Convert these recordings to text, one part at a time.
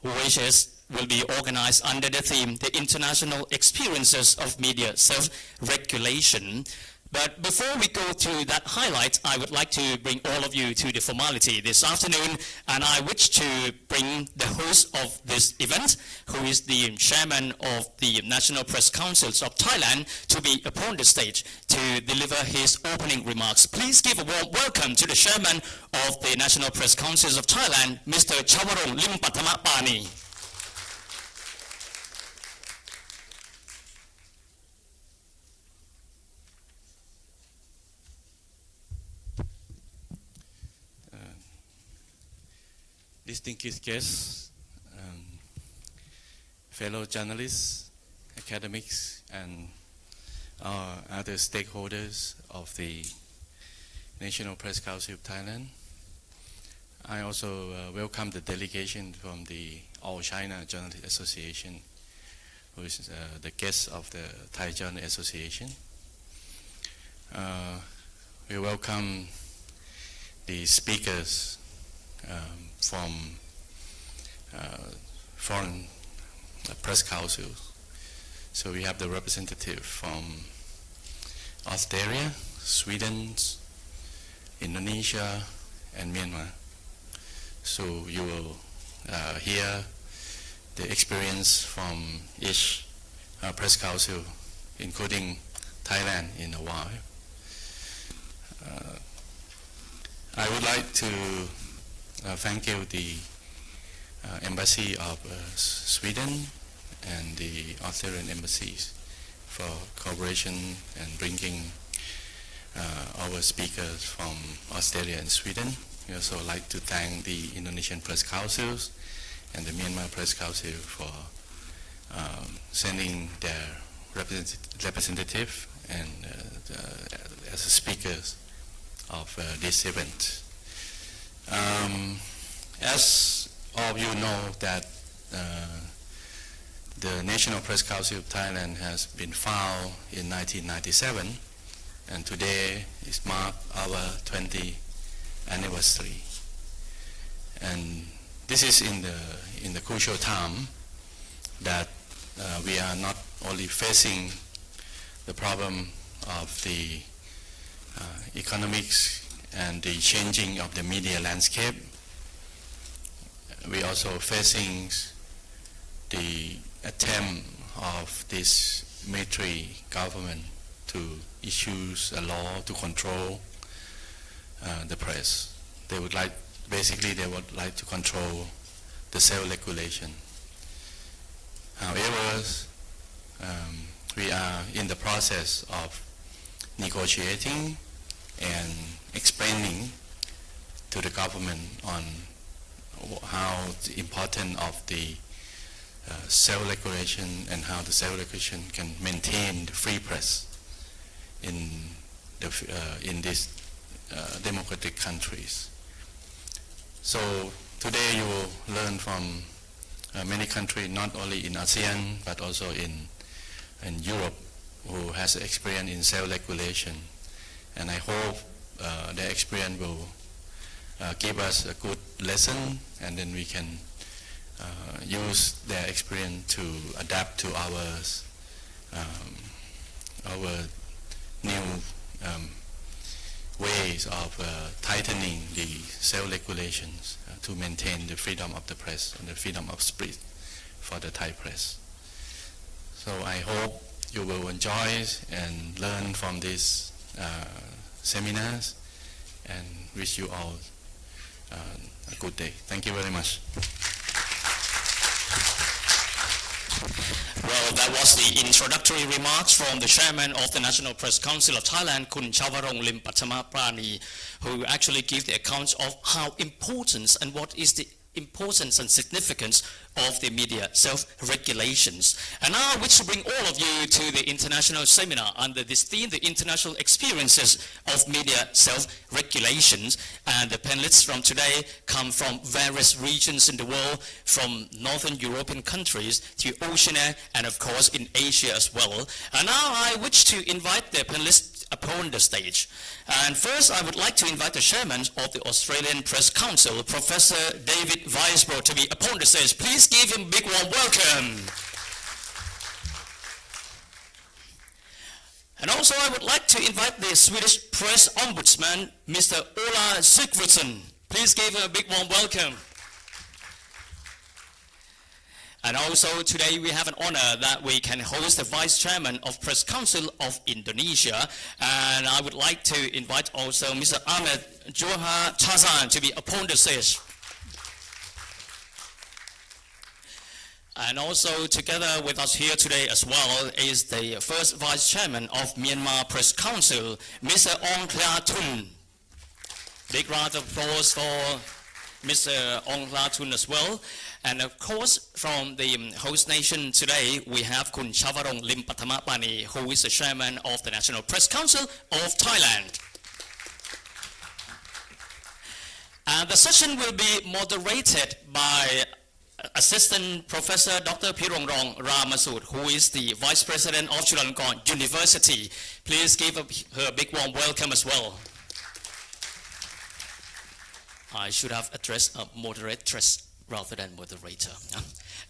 which will be organized under the theme, The International Experiences of Media Self-Regulation. But before we go to that highlight, I would like to bring all of you to the formality this afternoon, and I wish to bring the host of this event, who is the chairman of the National Press Councils of Thailand, to be upon the stage to deliver his opening remarks. Please give a warm welcome to the chairman of the National Press Councils of Thailand, Mr. Chawarong Limpatthamapani. Distinguished guests, fellow journalists, academics, and other stakeholders of the National Press Council of Thailand. I also welcome the delegation from the All China Journalists Association, who is the guest of the Thai Journalists Association. We welcome the speakers from foreign press councils. So we have the representative from Australia, Sweden, Indonesia, and Myanmar. So you will hear the experience from each press council, including Thailand, in a while. I would like to thank you, the Embassy of Sweden and the Australian embassies, for cooperation and bringing our speakers from Australia and Sweden. We also like to thank the Indonesian Press Councils and the Myanmar Press Council for sending their representative and as speakers of this event. As all of you know, that the National Press Council of Thailand has been founded in 1997, and today is marked our 20th anniversary. And this is in the crucial time that we are not only facing the problem of the economics and the changing of the media landscape. We also facing the attempt of this military government to issue a law to control the press. They would like to control the self-regulation. However, we are in the process of negotiating and explaining to the government on how the importance of the self-regulation and how the self-regulation can maintain the free press in these democratic countries. So today you will learn from many countries, not only in ASEAN but also in Europe, who has experience in self-regulation, and I hope their experience will give us a good lesson, and then we can use their experience to adapt to our new ways of tightening the self-regulations to maintain the freedom of the press and the freedom of speech for the Thai press. So I hope you will enjoy and learn from these seminars, and wish you all a good day. Thank you very much. Well, that was the introductory remarks from the chairman of the National Press Council of Thailand, Kun Chawarong Limpatthamapani, who actually gave the account of how important and what is the importance and significance of the media self-regulations. And now I wish to bring all of you to the international seminar under this theme, the international experiences of media self-regulations. And the panelists from today come from various regions in the world, from Northern European countries to Oceania, and of course in Asia as well. And now I wish to invite the panelists upon the stage. And first I would like to invite the chairman of the Australian Press Council, Professor David David Weisbrot to be upon the stage. Please give him a big warm welcome. And also I would like to invite the Swedish Press Ombudsman, Mr. Ola Sigvardsson. Please give him a big warm welcome. And also today we have an honor that we can host the Vice Chairman of Press Council of Indonesia. And I would like to invite also Mr. Ahmed Johar Chazan to be upon the stage. And also together with us here today as well is the first Vice Chairman of Myanmar Press Council, Mr. Ong Kla Thun. Big round of applause for Mr. Ong Kla Thun as well. And of course, from the host nation today, we have Kun Chavarong Limpatthamapani, who is the Chairman of the National Press Council of Thailand. And the session will be moderated by Assistant Professor Dr. Pirongrong Ramasud, who is the Vice President of Chulalongkorn University. Please give her a big warm welcome as well. I should have addressed a moderatress rather than moderator.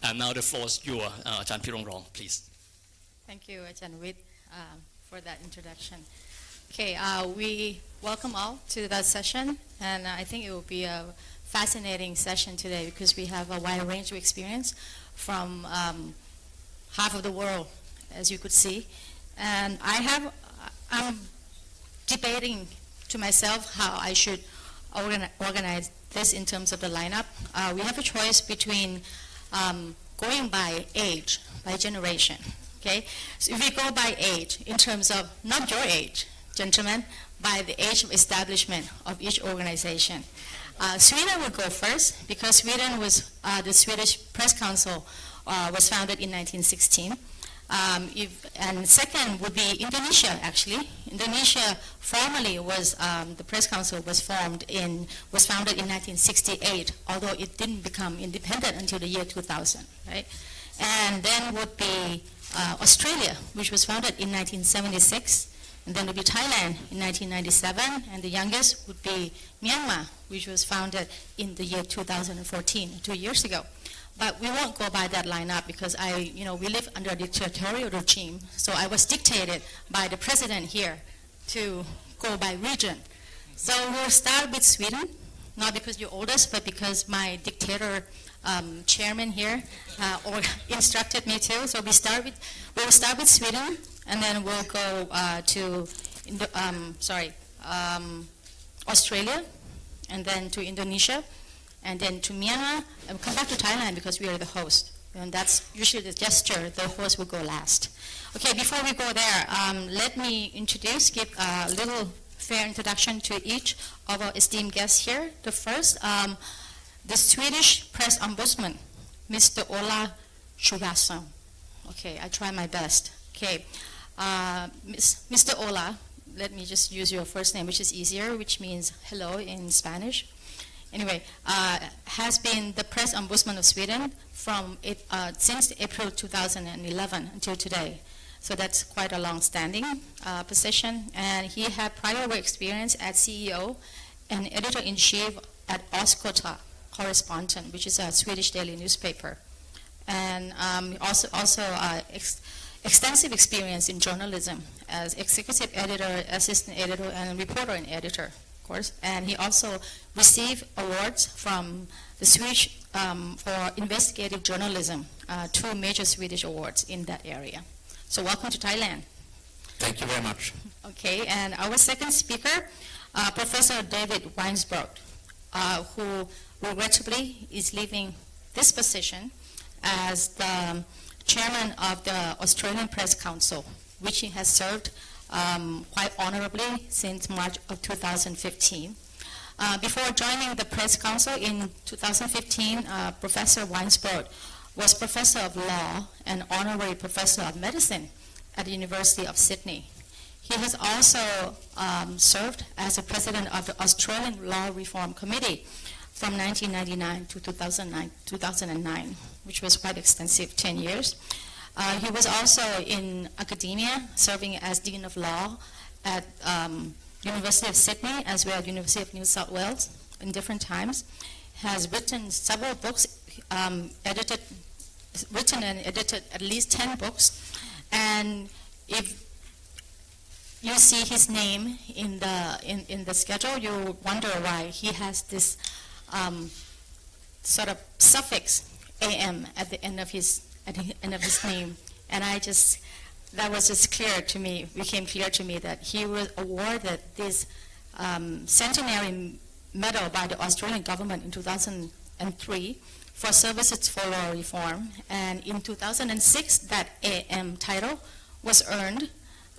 And now the floor is yours, Ajahn Pirongrong, please. Thank you, Ajahn Wit, for that introduction. Okay, we welcome all to that session, and I think it will be a fascinating session today because we have a wide range of experience from half of the world, as you could see. And I'm debating to myself how I should organize this in terms of the lineup. We have a choice between going by age, by generation, okay? So if we go by age, in terms of not your age, gentlemen, by the age of establishment of each organization. Sweden will go first because Sweden was, the Swedish Press Council was founded in 1916. And second would be Indonesia, actually. Indonesia formally was, the Press Council was founded in 1968, although it didn't become independent until the year 2000, right? And then would be Australia, which was founded in 1976. And then would be Thailand in 1997, and the youngest would be Myanmar, which was founded in the year 2014, 2 years ago. But we won't go by that lineup because we live under a dictatorial regime, so I was dictated by the president here to go by region. So we'll start with Sweden, not because you're oldest, but because my dictator chairman here instructed me to. So we'll start with Sweden. And then we'll go to Australia, and then to Indonesia, and then to Myanmar, and we'll come back to Thailand because we are the host. And that's usually the gesture, the host will go last. Okay, before we go there, let me give a little fair introduction to each of our esteemed guests here. The first, the Swedish Press Ombudsman, Mr. Ola Sigvardsson. Okay, I try my best. Okay. Mr. Ola, let me just use your first name, which is easier, which means hello in Spanish. Anyway, has been the Press Ombudsman of Sweden since April 2011 until today. So that's quite a long-standing position. And he had prior work experience as CEO and editor-in-chief at Oskota Correspondent, which is a Swedish daily newspaper. And extensive experience in journalism as executive editor, assistant editor, and reporter and editor, of course. And he also received awards from the Swedish for investigative journalism, 2 major Swedish awards in that area. So welcome to Thailand. Thank you very much. Okay, and our second speaker, Professor David Weisbrot, who regrettably is leaving this position as the chairman of the Australian Press Council, which he has served quite honorably since March of 2015. Before joining the Press Council in 2015, Professor Weisbrot was Professor of Law and Honorary Professor of Medicine at the University of Sydney. He has also served as the President of the Australian Law Reform Committee from 1999 to 2009, which was quite extensive, 10 years. He was also in academia, serving as Dean of Law at University of Sydney as well as University of New South Wales in different times. has written several books, written and edited at least 10 books. And if you see his name in the schedule, you wonder why he has this sort of suffix AM at the end of his name. And that was just became clear to me that he was awarded this centenary medal by the Australian government in 2003 for services for law reform. And in 2006, that AM title was earned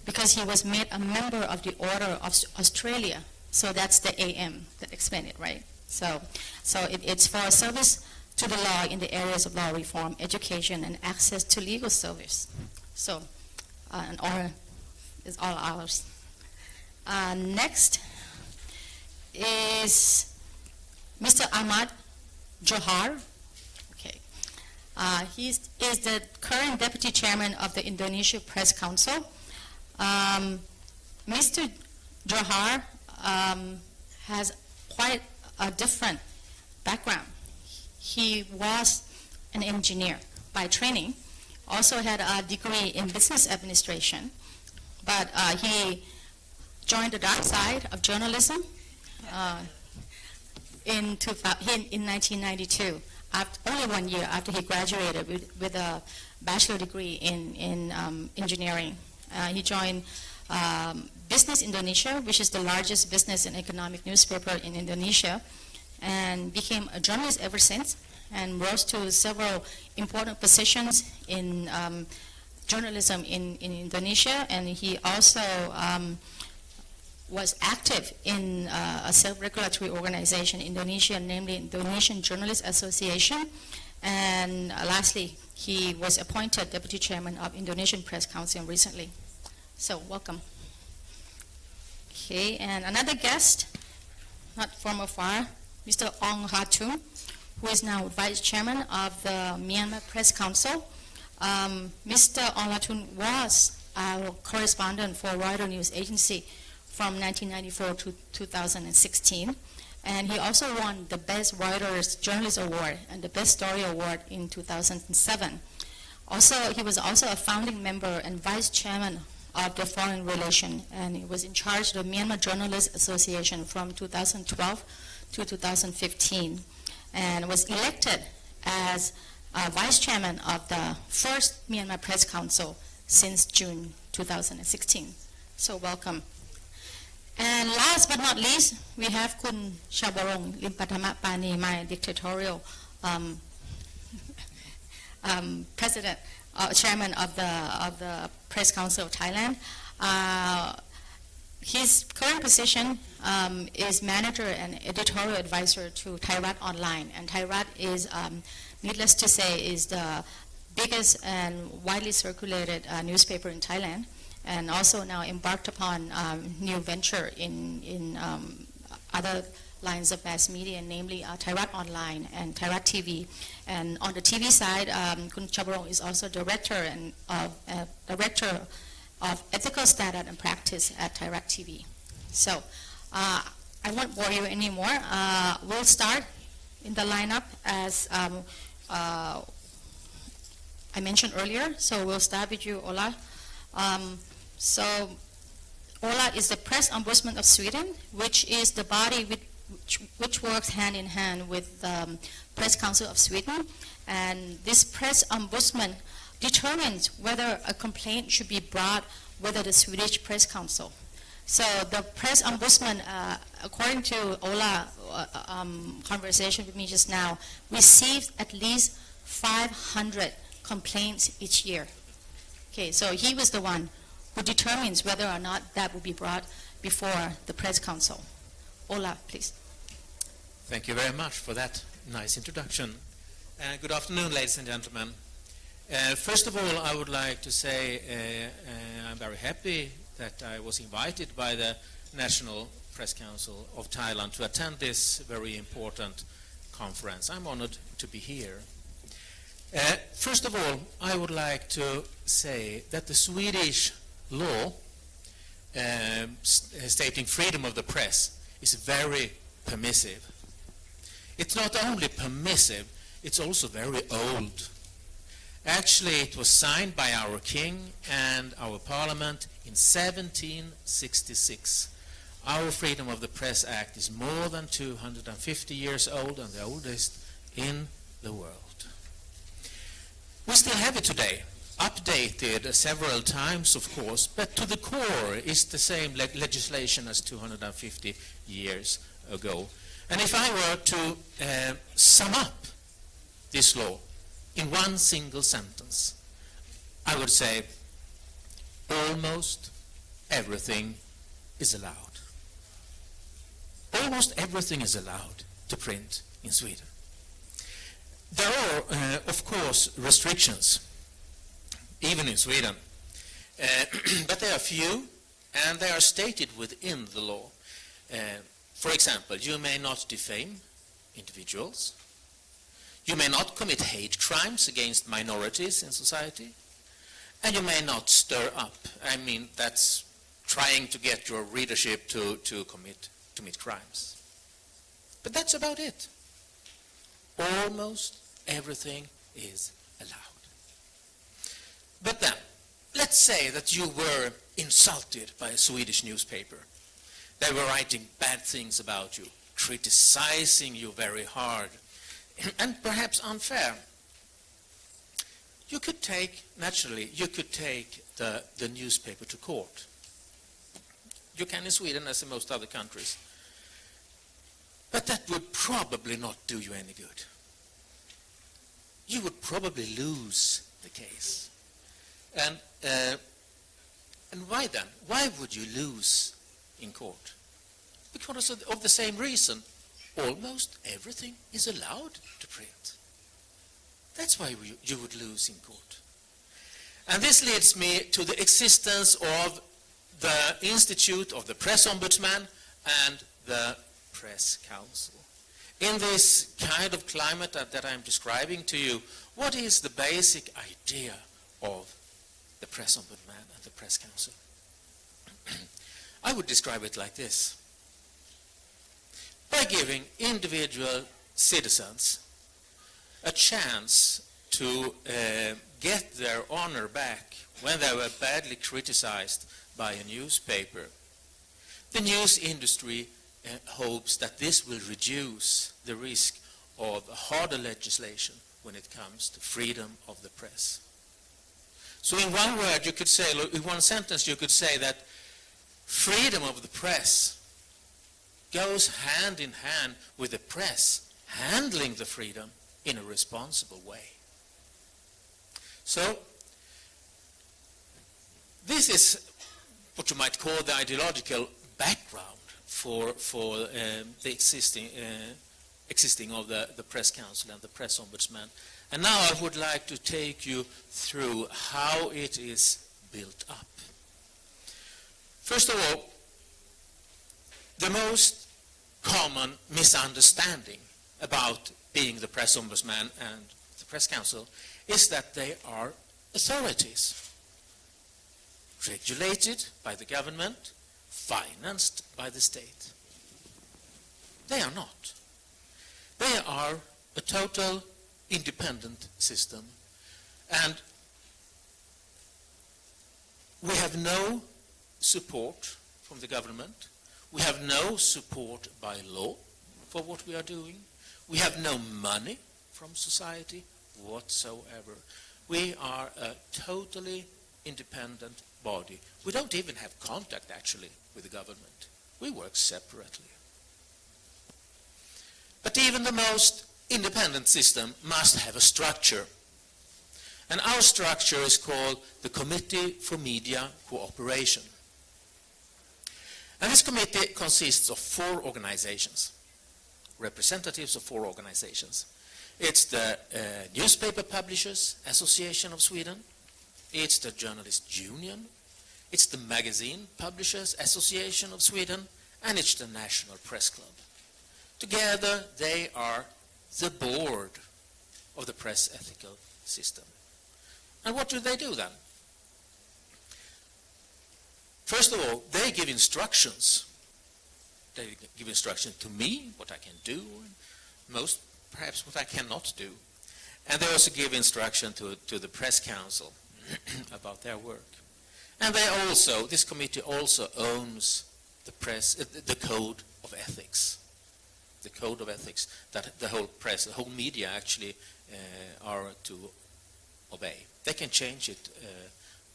because he was made a member of the Order of Australia. So that's the AM that explained it, right? So it's for service to the law in the areas of law reform, education, and access to legal service. So an honor is all ours. Next is Mr. Ahmad Johar. Okay, he is the current deputy chairman of the Indonesia Press Council. Mr. Johar has quite a different background. He was an engineer by training, also had a degree in business administration, but he joined the dark side of journalism in 1992, only 1 year after he graduated with a bachelor degree in engineering. He joined Business Indonesia, which is the largest business and economic newspaper in Indonesia, and became a journalist ever since, and rose to several important positions in journalism in Indonesia. And he also was active in a self-regulatory organization in Indonesia, namely Indonesian Journalists Association. And lastly, he was appointed deputy chairman of Indonesian Press Council recently. So welcome. Okay, and another guest, not from afar, Mr. Ong Hatun, who is now vice chairman of the Myanmar Press Council. Mr. Ong Hatun was our correspondent for Reuters News Agency from 1994 to 2016. And he also won the Best Reuters Journalist Award and the Best Story Award in 2007. Also, he was also a founding member and vice chairman of the Foreign Relations, and he was in charge of the Myanmar Journalists Association from 2012 to 2015, and was elected as vice chairman of the first Myanmar Press Council since June 2016. So welcome. And last but not least, we have Kun Chavarong Limpathama Pani, my dictatorial president, chairman of the Press Council of Thailand. His current position is manager and editorial advisor to Thairat Online, and Thairat is, needless to say, is the biggest and widely circulated newspaper in Thailand, and also now embarked upon new venture in other lines of mass media, namely Thairat Online and Thairat TV. And on the TV side, Kun Chavarong is also director of ethical standard and practice at Thairat TV. So I won't bore you anymore. We'll start in the lineup as I mentioned earlier. So we'll start with you, Ola. So Ola is the Press Ombudsman of Sweden, which is the body which works hand in hand with the Press Council of Sweden. And this Press Ombudsman determines whether a complaint should be brought with the Swedish Press Council. So the Press Ombudsman, according to Ola, conversation with me just now, receives at least 500 complaints each year. Okay, so he was the one who determines whether or not that will be brought before the Press Council. Ola, please. Thank you very much for that nice introduction. Good afternoon, ladies and gentlemen. First of all, I would like to say I'm very happy that I was invited by the National Press Council of Thailand to attend this very important conference. I'm honored to be here. First of all, I would like to say that the Swedish law stating freedom of the press is very permissive. It's not only permissive, it's also very old. Actually, it was signed by our king and our parliament in 1766. Our Freedom of the Press Act is more than 250 years old and the oldest in the world. We still have it today, updated several times, of course, but to the core is the same legislation as 250 years ago. And if I were to sum up this law in one single sentence, I would say almost everything is allowed. Almost everything is allowed to print in Sweden. There are, of course, restrictions, even in Sweden, but they are few and they are stated within the law. For example, you may not defame individuals. You may not commit hate crimes against minorities in society. And you may not stir up. I mean, that's trying to get your readership to commit crimes. But that's about it. Almost everything is allowed. But then, let's say that you were insulted by a Swedish newspaper. They were writing bad things about you, criticizing you very hard, and perhaps unfair. You could take the newspaper to court. You can in Sweden as in most other countries. But that would probably not do you any good. You would probably lose the case. And why then? Why would you lose in court? Because of the same reason. Almost everything is allowed to print. That's why you would lose in court. And this leads me to the existence of the Institute of the Press Ombudsman and the Press Council. In this kind of climate that I'm describing to you, what is the basic idea of the Press Ombudsman and the Press Council? I would describe it like this. By giving individual citizens a chance to get their honor back when they were badly criticized by a newspaper, the news industry hopes that this will reduce the risk of harder legislation when it comes to freedom of the press. So in one word you could say, in one sentence you could say that freedom of the press goes hand in hand with the press handling the freedom in a responsible way. So this is what you might call the ideological background for the existing of the Press Council and the Press Ombudsman. And now I would like to take you through how it is built up. First of all, the most common misunderstanding about being the Press Ombudsman and the Press Council is that they are authorities, regulated by the government, financed by the state. They are not. They are a total independent system, and we have no support from the government. We have no support by law for what we are doing. We have no money from society whatsoever. We are a totally independent body. We don't even have contact, actually, with the government. We work separately. But even the most independent system must have a structure. And our structure is called the Committee for Media Cooperation. And this committee consists of 4 organizations, representatives of 4 organizations. It's the Newspaper Publishers Association of Sweden, it's the Journalists Union, it's the Magazine Publishers Association of Sweden, and it's the National Press Club. Together they are the board of the press ethical system. And what do they do then? First of all, they give instructions. They give instructions to me, what I can do, most perhaps what I cannot do. And they also give instruction to the press council about their work. And this committee also owns the code of ethics. The code of ethics that the whole press, the whole media actually are to obey. They can change it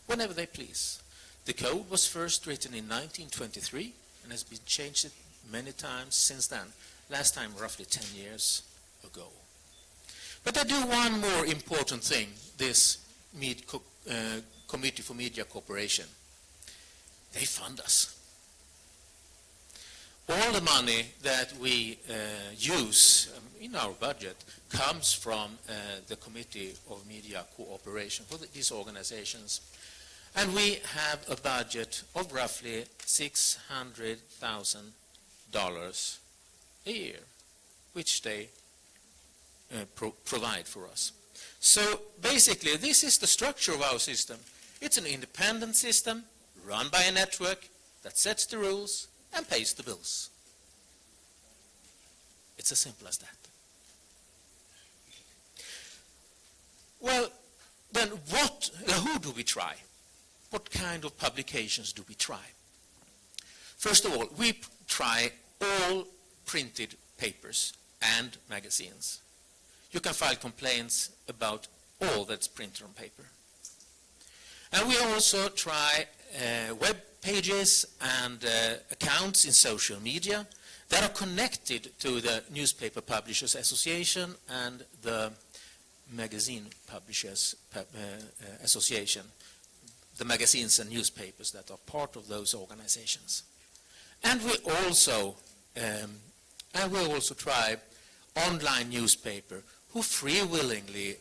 whenever they please. The code was first written in 1923 and has been changed many times since then. Last time roughly 10 years ago. But they do one more important thing, this Committee for Media Cooperation. They fund us. All the money that we use in our budget comes from the Committee of Media Cooperation for these organizations. And we have a budget of roughly $600,000 a year, which they provide for us. So basically, this is the structure of our system. It's an independent system run by a network that sets the rules and pays the bills. It's as simple as that. Well, then who do we try? What kind of publications do we try? First of all, we try all printed papers and magazines. You can file complaints about all that's printed on paper. And we also try web pages and accounts in social media that are connected to the Newspaper Publishers Association and the Magazine Publishers Association, the magazines and newspapers that are part of those organizations. And we also try online newspaper who willingly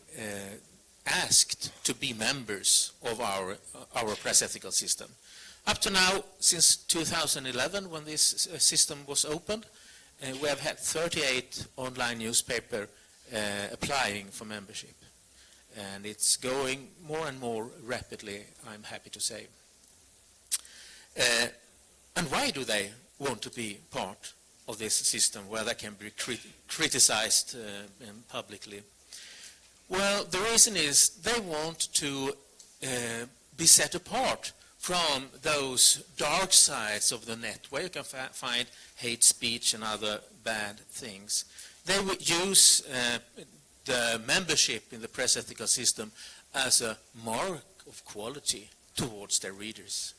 asked to be members of our press ethical system. Up to now, since 2011, when this system was opened, we have had 38 online newspaper applying for membership. And it's going more and more rapidly, I'm happy to say. And why do they want to be part of this system where they can be criticized publicly? Well, the reason is they want to be set apart from those dark sides of the net where you can find hate speech and other bad things. They would use the membership in the press ethical system as a mark of quality towards their readers.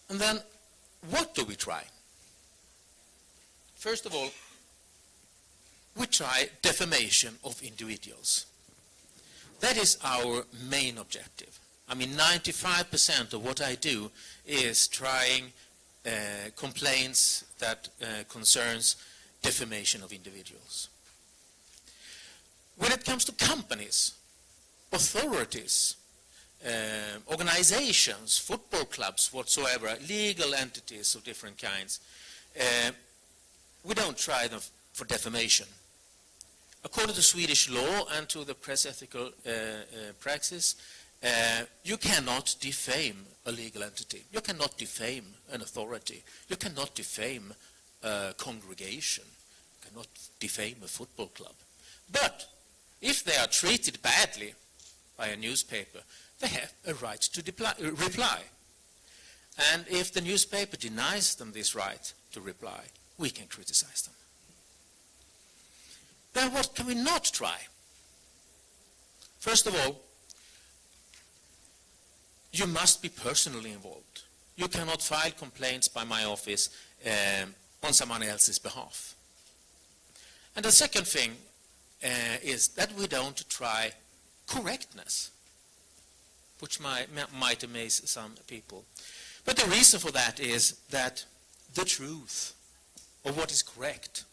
And then, what do we try? First of all, we try defamation of individuals. That is our main objective. I mean, 95% of what I do is trying complaints that concerns defamation of individuals. When it comes to companies, authorities, organizations, football clubs, whatsoever, legal entities of different kinds, we don't try them for defamation. According to Swedish law and to the press ethical praxis, you cannot defame a legal entity. You cannot defame an authority. You cannot defame a congregation. You cannot defame a football club. But if they are treated badly by a newspaper, they have a right to reply. And if the newspaper denies them this right to reply, we can criticize them. Then what can we not try? First of all, you must be personally involved. You cannot file complaints by my office on someone else's behalf. And the second thing is that we don't try correctness, which might amaze some people. But the reason for that is that the truth of what is correct,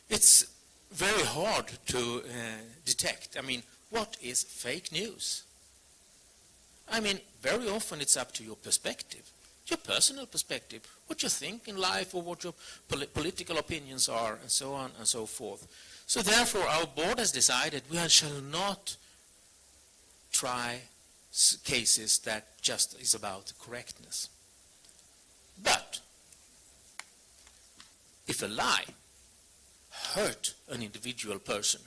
it's very hard to detect. I mean, what is fake news? I mean, very often it's up to your perspective, your personal perspective, what you think in life or what your political opinions are, and so on and so forth. So therefore, our board has decided we shall not try cases that just is about correctness. But if a lie hurt an individual person.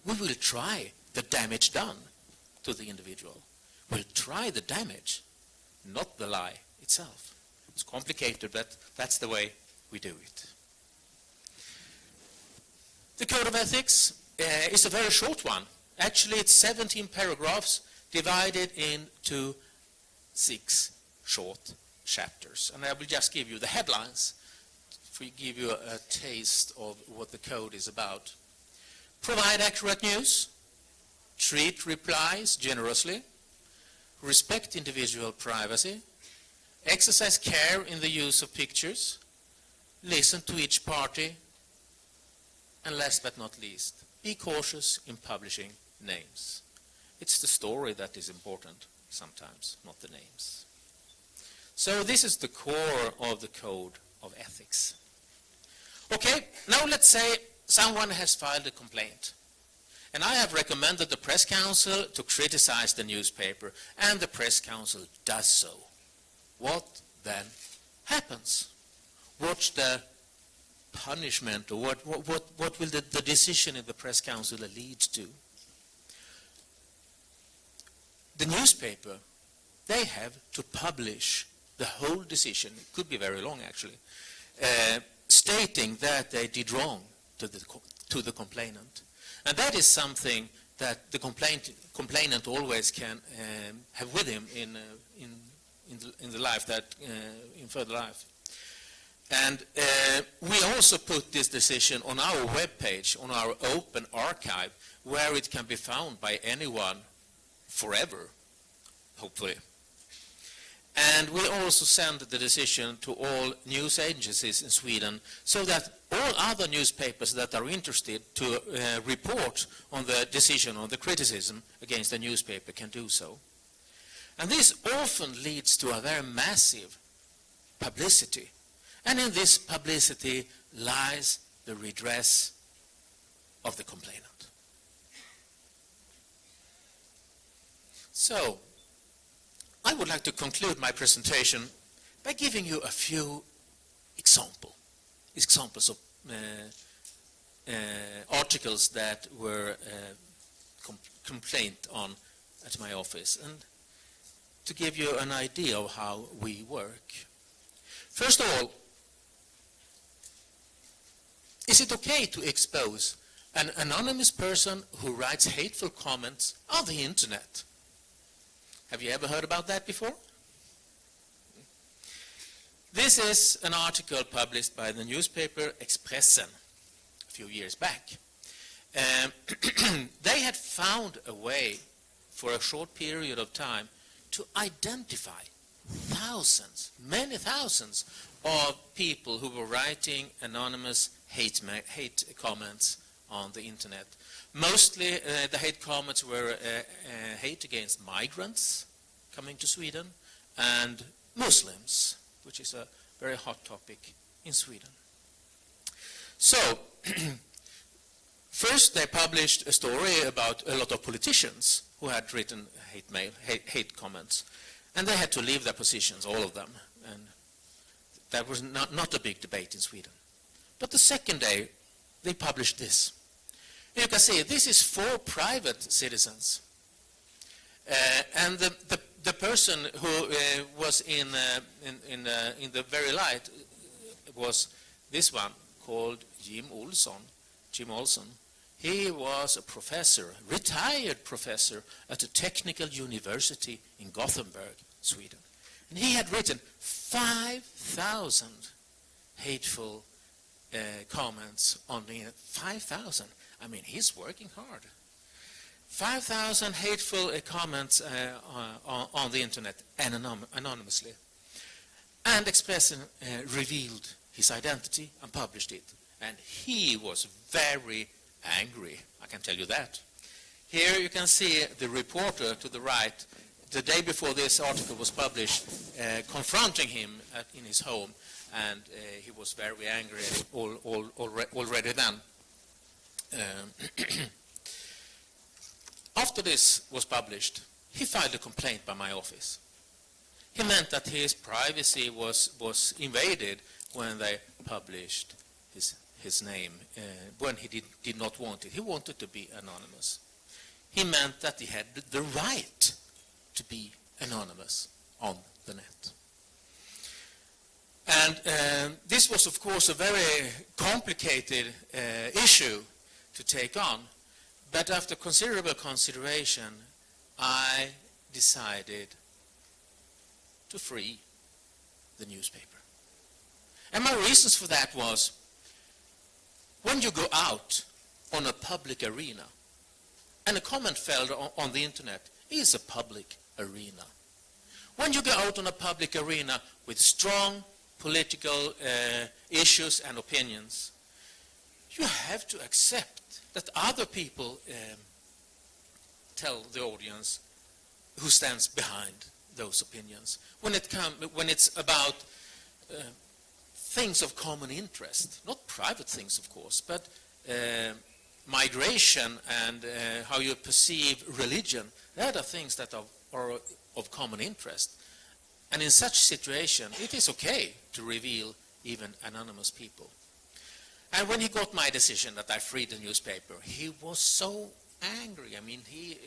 We will try the damage done to the individual. We'll try the damage, not the lie itself. It's complicated, but that's the way we do it. The Code of Ethics is a very short one. Actually, it's 17 paragraphs divided into 6 short chapters. And I will just give you the headlines to give you a taste of what the code is about. Provide accurate news. Treat replies generously. Respect individual privacy. Exercise care in the use of pictures. Listen to each party. And last but not least, be cautious in publishing names. It's the story that is important sometimes, not the names. So this is the core of the Code of Ethics. Okay, now let's say someone has filed a complaint. And I have recommended the Press Council to criticize the newspaper, and the Press Council does so. What then happens? What's the punishment, or what will the decision in the Press Council lead to? The newspaper, they have to publish the whole decision. It could be very long, actually, stating that they did wrong to the complainant. And that is something that the complainant always can have with him in the life in further life. And we also put this decision on our webpage, on our open archive, where it can be found by anyone forever, hopefully. And we also send the decision to all news agencies in Sweden, so that all other newspapers that are interested to report on the decision or the criticism against the newspaper can do so. And this often leads to a very massive publicity. And in this publicity lies the redress of the complainant. So, I would like to conclude my presentation by giving you a few examples of articles that were complained on at my office, and to give you an idea of how we work. First of all, is it okay to expose an anonymous person who writes hateful comments on the internet? Have you ever heard about that before? This is an article published by the newspaper Expressen a few years back. They had found a way for a short period of time to identify thousands, many thousands of people who were writing anonymous hate comments on the internet. Mostly the hate comments were hate against migrants coming to Sweden and Muslims, which is a very hot topic in Sweden. So, first they published a story about a lot of politicians who had written hate comments, and they had to leave their positions, all of them, and that was not a big debate in Sweden. But the second day, they published this. You can see this is 4 private citizens, and the person who was in the very light was this one called Jim Olson. He was a professor, retired professor at a technical university in Gothenburg, Sweden, and he had written 5,000 hateful comments on the 5,000. I mean, he's working hard. 5,000 hateful comments on the internet anonymously. And Expressen revealed his identity and published it. And he was very angry, I can tell you that. Here you can see the reporter to the right, the day before this article was published, confronting him in his home. And he was very angry already then. After this was published, he filed a complaint by my office. He meant that his privacy was invaded when they published his his name when he did not want it. He wanted to be anonymous. He meant that he had the right to be anonymous on the net. And this was, of course, a very complicated issue to take on. But after considerable consideration, I decided to free the newspaper. And my reasons for that was, when you go out on a public arena, and a comment field on the internet is a public arena. When you go out on a public arena with strong political issues and opinions, you have to accept that other people tell the audience who stands behind those opinions. When it's about things of common interest, not private things, of course, but migration and how you perceive religion, that are things that are of common interest. And in such situation, it is okay to reveal even anonymous people. And when he got my decision that I freed the newspaper, he was so angry. I mean, he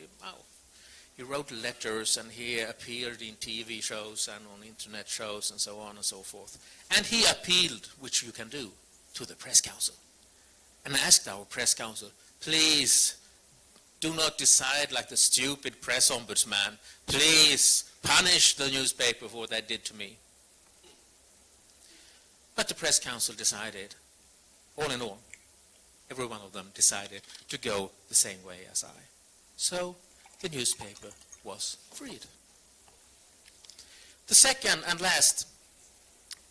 wrote letters and he appeared in TV shows and on internet shows and so on and so forth. And he appealed, which you can do, to the press council. And asked our press council, please do not decide like the stupid press ombudsman. Please punish the newspaper for what they did to me. But the press council decided, all in all, every one of them decided to go the same way as I. So the newspaper was freed. The second and last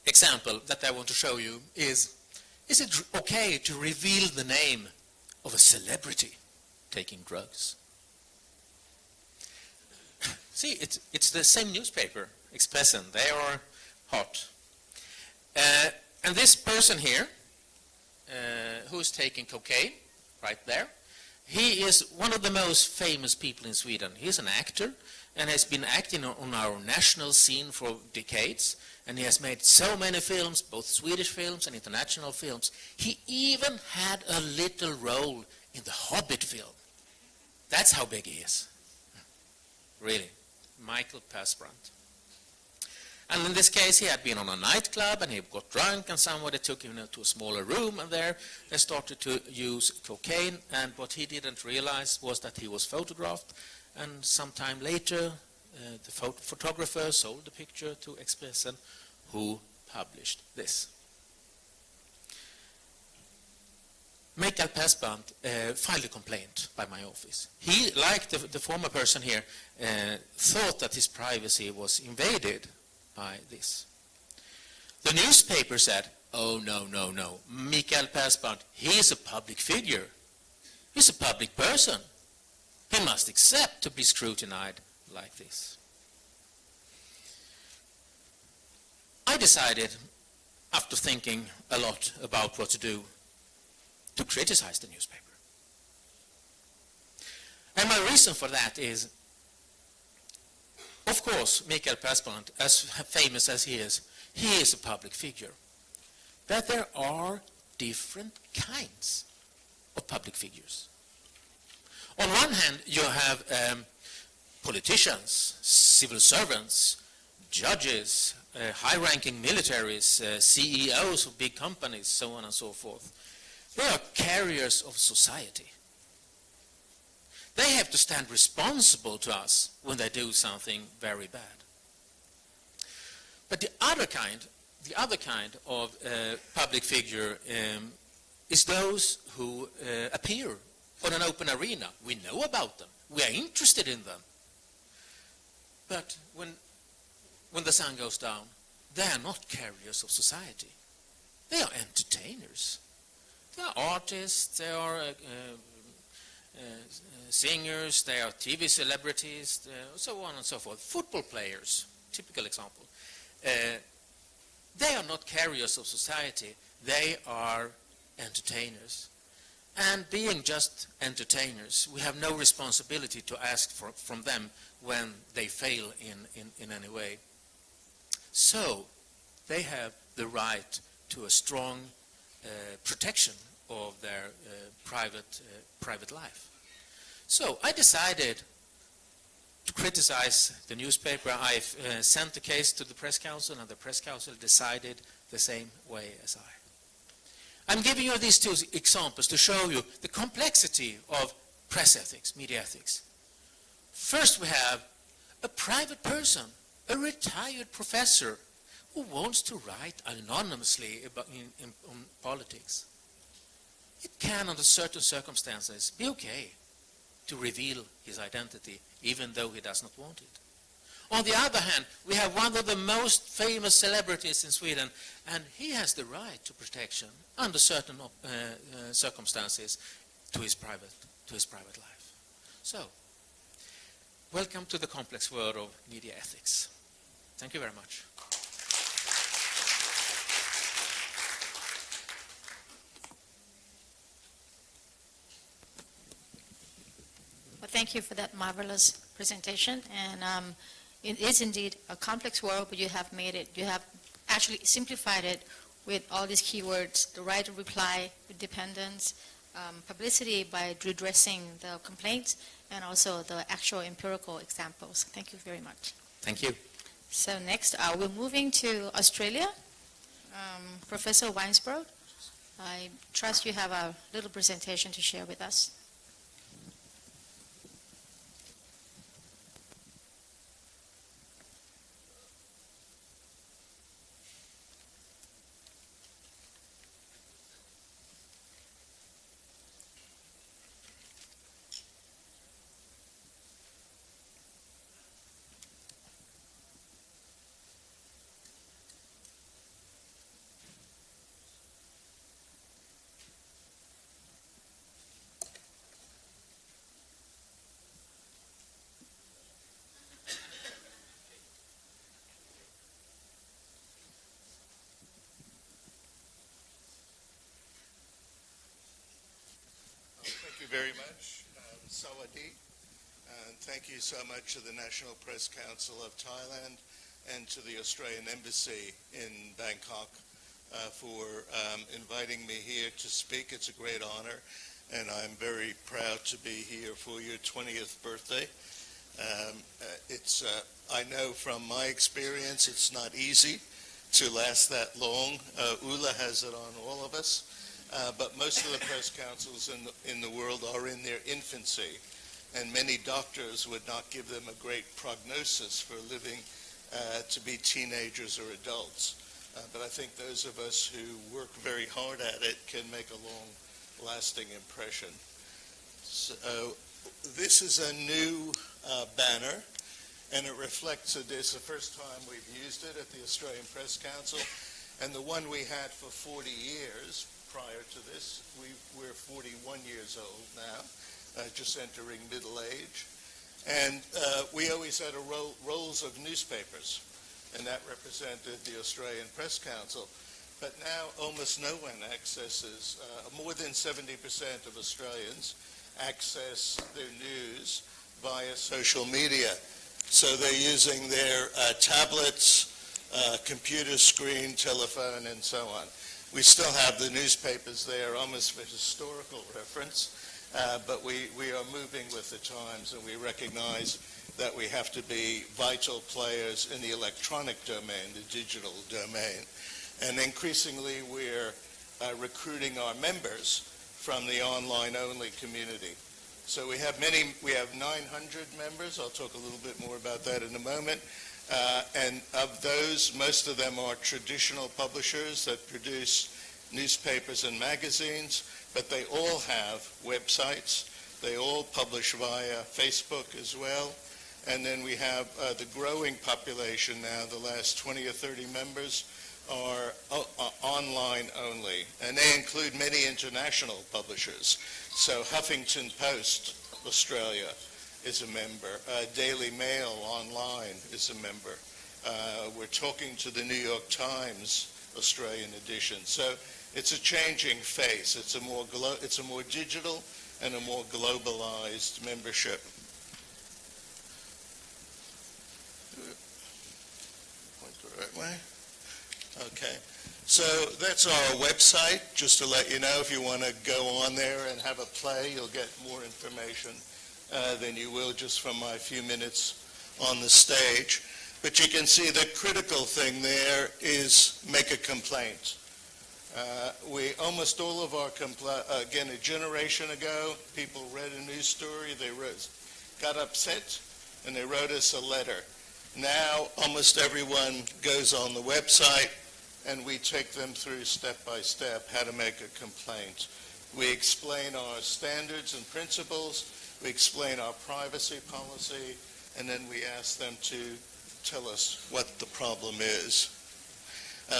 example that I want to show you is it okay to reveal the name of a celebrity taking drugs? See, it's the same newspaper, Expressen. They are hot. And this person here, who is taking cocaine, right there, he is one of the most famous people in Sweden. He's an actor and has been acting on our national scene for decades. And he has made so many films, both Swedish films and international films. He even had a little role in the Hobbit film. That's how big he is. Really. Michael Persbrandt. And in this case, he had been on a nightclub and he got drunk and somebody took him to a smaller room and there they started to use cocaine. And what he didn't realize was that he was photographed. And sometime later, the photographer sold the picture to Expressen, who published this. Michael Persbrandt filed a complaint by my office. He, like the former person here, thought that his privacy was invaded by this. The newspaper said, oh, no, Michael Persbrandt, he is a public figure. He's a public person. He must accept to be scrutinized like this. I decided, after thinking a lot about what to do, to criticize the newspaper. And my reason for that is, of course, Michael Persbrandt, as famous as he is a public figure. But there are different kinds of public figures. On one hand, you have politicians, civil servants, judges, high-ranking militaries, CEOs of big companies, so on and so forth. They are carriers of society. They have to stand responsible to us when they do something very bad. But the other kind of public figure is those who appear on an open arena. We know about them. We are interested in them. But when the sun goes down, they are not carriers of society. They are entertainers. They are artists, they are singers, they are TV celebrities, so on and so forth. Football players, typical example. They are not carriers of society, they are entertainers. And being just entertainers, we have no responsibility to ask from them when they fail in any way. So, they have the right to a strong protection of their private life. So I decided to criticize the newspaper. I sent the case to the Press Council, and the Press Council decided the same way as I. I'm giving you these two examples to show you the complexity of press ethics, media ethics. First, we have a private person, a retired professor, who wants to write anonymously about on politics. It can, under certain circumstances, be okay to reveal his identity, even though he does not want it. On the other hand, we have one of the most famous celebrities in Sweden, and he has the right to protection under certain circumstances to his private life. So, welcome to the complex world of media ethics. Thank you very much. Well, thank you for that marvelous presentation. And it is indeed a complex world, but you have made it, you have actually simplified it with all these keywords: the right to reply, independence, publicity by redressing the complaints, and also the actual empirical examples. Thank you very much. Thank you. So next, we're moving to Australia. Professor Weinsberg, I trust you have a little presentation to share with us. Thank you very much, Sawadi, and thank you so much to the National Press Council of Thailand and to the Australian Embassy in Bangkok for inviting me here to speak. It's a great honor, and I'm very proud to be here for your 20th birthday. I know from my experience it's not easy to last that long. Ulla has it on all of us. But most of the press councils in the world are in their infancy, and many doctors would not give them a great prognosis for living to be teenagers or adults. But I think those of us who work very hard at it can make a long-lasting impression. So this is a new banner, and it reflects it. It's the first time we've used it at the Australian Press Council, and the one we had for 40 years prior to this. We're 41 years old now, just entering middle age. And we always had rolls of newspapers, and that represented the Australian Press Council. But now almost no one accesses, more than 70% of Australians access their news via social media. So they're using their tablets, computer screen, telephone, and so on. We still have the newspapers there almost for historical reference, but we are moving with the times, and we recognize that we have to be vital players in the electronic domain, the digital domain. And increasingly we're recruiting our members from the online-only community. So we have 900 members. I'll talk a little bit more about that in a moment. And of those, most of them are traditional publishers that produce newspapers and magazines, but they all have websites. They all publish via Facebook as well. And then we have the growing population now, the last 20 or 30 members are online only, and they include many international publishers. So Huffington Post, Australia, is a member. Daily Mail online is a member. We're talking to the New York Times Australian edition. So it's a changing face. It's a more digital and a more globalized membership. Point the right way. Okay. So that's our website, just to let you know. If you want to go on there and have a play, you'll get more information than you will just from my few minutes on the stage. But you can see the critical thing there is make a complaint. Almost all of our again, a generation ago, people read a news story, they got upset, and they wrote us a letter. Now, almost everyone goes on the website, and we take them through step by step how to make a complaint. We explain our standards and principles, we explain our privacy policy, and then we ask them to tell us what the problem is.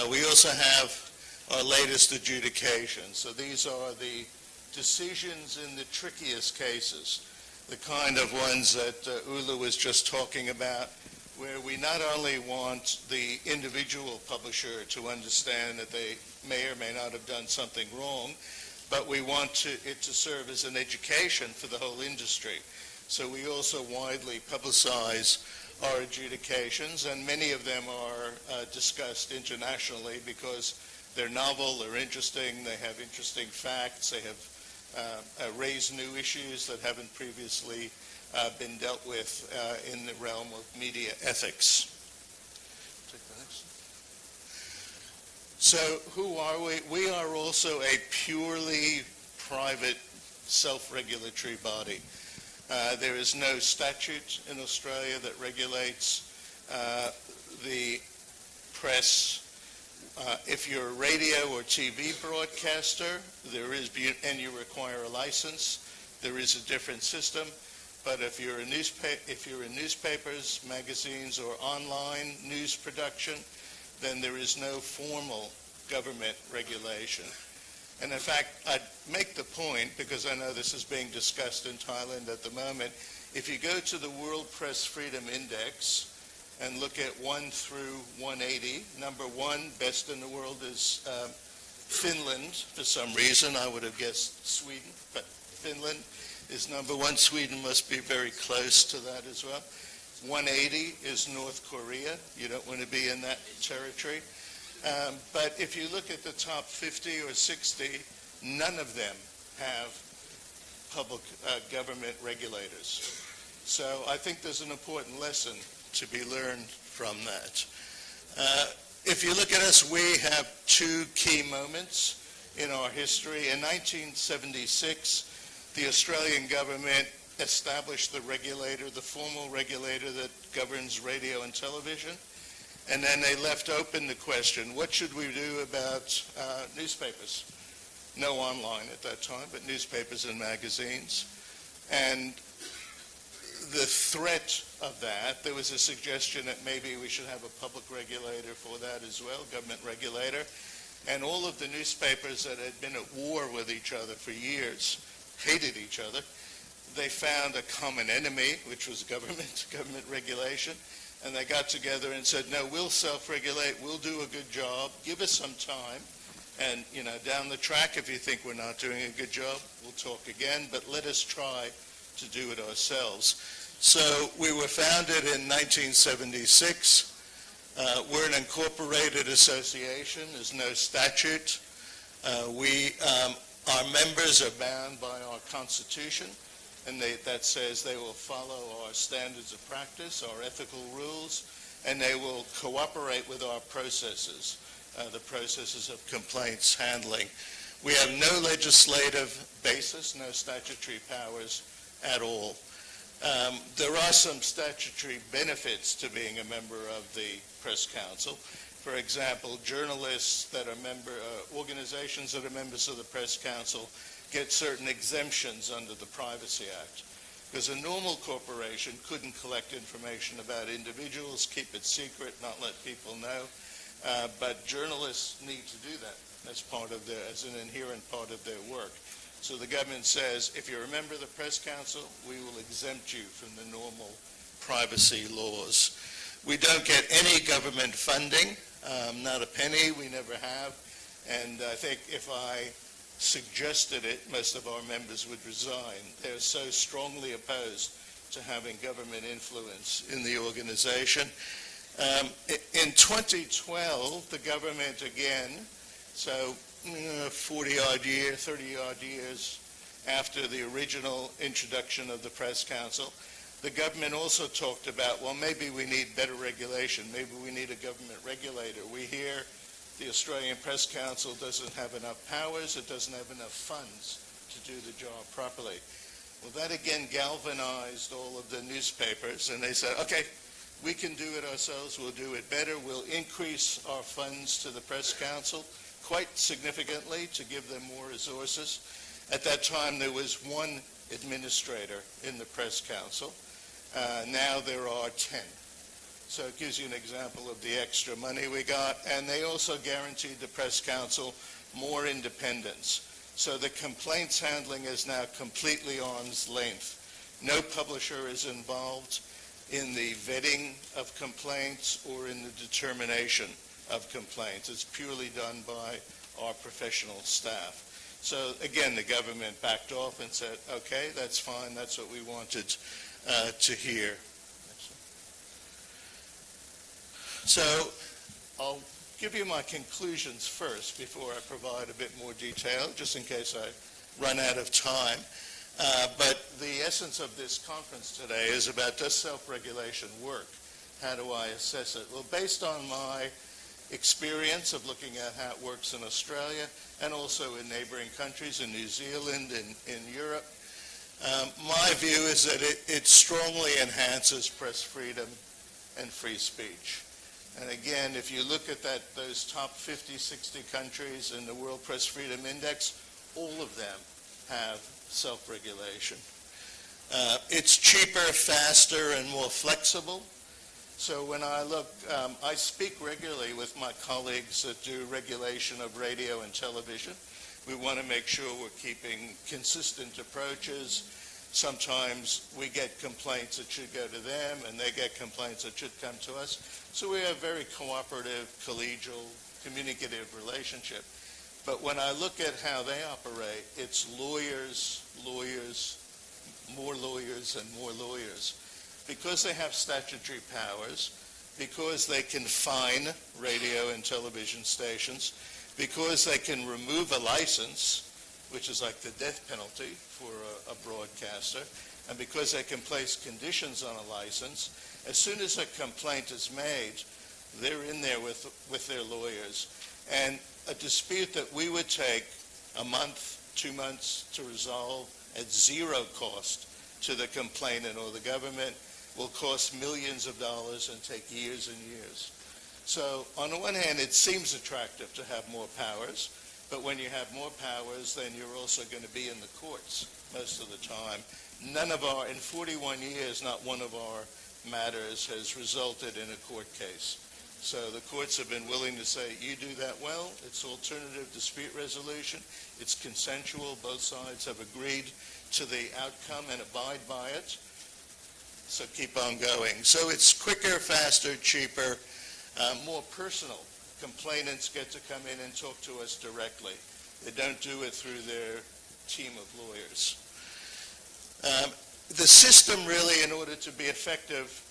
We also have our latest adjudication. So these are the decisions in the trickiest cases, the kind of ones that Ula was just talking about, where we not only want the individual publisher to understand that they may or may not have done something wrong, but we want it to serve as an education for the whole industry. So we also widely publicize our adjudications, and many of them are discussed internationally because they're novel, they're interesting, they have interesting facts, they have raised new issues that haven't previously been dealt with in the realm of media ethics. Take the next. So who are we? We are also a purely private self-regulatory body. There is no statute in Australia that regulates the press. If you're a radio or TV broadcaster, and you require a license, there is a different system. But if you're in newspapers, magazines, or online news production, then there is no formal government regulation. And in fact, I'd make the point, because I know this is being discussed in Thailand at the moment, if you go to the World Press Freedom Index and look at 1 through 180, number 1, best in the world is Finland. For some reason, I would have guessed Sweden, but Finland is number 1. Sweden must be very close to that as well. 180 is North Korea. You don't want to be in that territory. But if you look at the top 50 or 60, none of them have public government regulators. So I think there's an important lesson to be learned from that. If you look at us, we have 2 key moments in our history. In 1976, the Australian government established the regulator, the formal regulator that governs radio and television. And then they left open the question, what should we do about newspapers? No online at that time, but newspapers and magazines. And the threat of that, there was a suggestion that maybe we should have a public regulator for that as well, government regulator. And all of the newspapers that had been at war with each other for years hated each other. They found a common enemy, which was government regulation. And they got together and said, no, we'll self-regulate, we'll do a good job, give us some time, and, down the track, if you think we're not doing a good job, we'll talk again, but let us try to do it ourselves. So we were founded in 1976. We're an incorporated association. There's no statute. Our members are bound by our Constitution, and that says they will follow our standards of practice, our ethical rules, and they will cooperate with our processes, the processes of complaints handling. We have no legislative basis, no statutory powers at all. There are some statutory benefits to being a member of the Press Council. For example, journalists that are organizations that are members of the Press Council get certain exemptions under the Privacy Act. Because a normal corporation couldn't collect information about individuals, keep it secret, not let people know. But journalists need to do that as an inherent part of their work. So the government says, if you're a member of the Press Council, we will exempt you from the normal privacy laws. We don't get any government funding, not a penny, we never have. And I think if I suggested it, most of our members would resign. They're so strongly opposed to having government influence in the organization. In 2012, the government again, so 40-odd years, 30-odd years after the original introduction of the Press Council, the government also talked about, well, maybe we need better regulation, maybe we need a government regulator. We hear the Australian Press Council doesn't have enough powers, it doesn't have enough funds to do the job properly. Well, that again galvanized all of the newspapers, and they said, okay, we can do it ourselves, we'll do it better, we'll increase our funds to the Press Council quite significantly to give them more resources. At that time, there was one administrator in the Press Council. Now there are 10. So it gives you an example of the extra money we got. And they also guaranteed the Press Council more independence. So the complaints handling is now completely arm's length. No publisher is involved in the vetting of complaints or in the determination of complaints. It's purely done by our professional staff. So again, the government backed off and said, okay, that's fine, that's what we wanted to hear. So I'll give you my conclusions first before I provide a bit more detail, just in case I run out of time. But the essence of this conference today is about, does self-regulation work? How do I assess it? Well, based on my experience of looking at how it works in Australia and also in neighboring countries, in New Zealand, in Europe, my view is that it strongly enhances press freedom and free speech. And again, if you look at those top 50, 60 countries in the World Press Freedom Index, all of them have self-regulation. It's cheaper, faster, and more flexible. So when I look, I speak regularly with my colleagues that do regulation of radio and television. We want to make sure we're keeping consistent approaches. Sometimes we get complaints that should go to them, and they get complaints that should come to us. So we have a very cooperative, collegial, communicative relationship. But when I look at how they operate, it's lawyers, more lawyers, and more lawyers. Because they have statutory powers, because they can fine radio and television stations, because they can remove a license, which is like the death penalty for a broadcaster, and because they can place conditions on a license, as soon as a complaint is made, they're in there with their lawyers. And a dispute that we would take a month, 2 months to resolve at zero cost to the complainant or the government will cost millions of dollars and take years and years. So on the one hand, it seems attractive to have more powers, but when you have more powers, then you're also going to be in the courts most of the time. In 41 years, not one of our matters has resulted in a court case. So the courts have been willing to say, you do that well, it's alternative dispute resolution, it's consensual, both sides have agreed to the outcome and abide by it. So keep on going. So it's quicker, faster, cheaper, more personal. Complainants get to come in and talk to us directly. They don't do it through their team of lawyers. The system really, in order to be effective,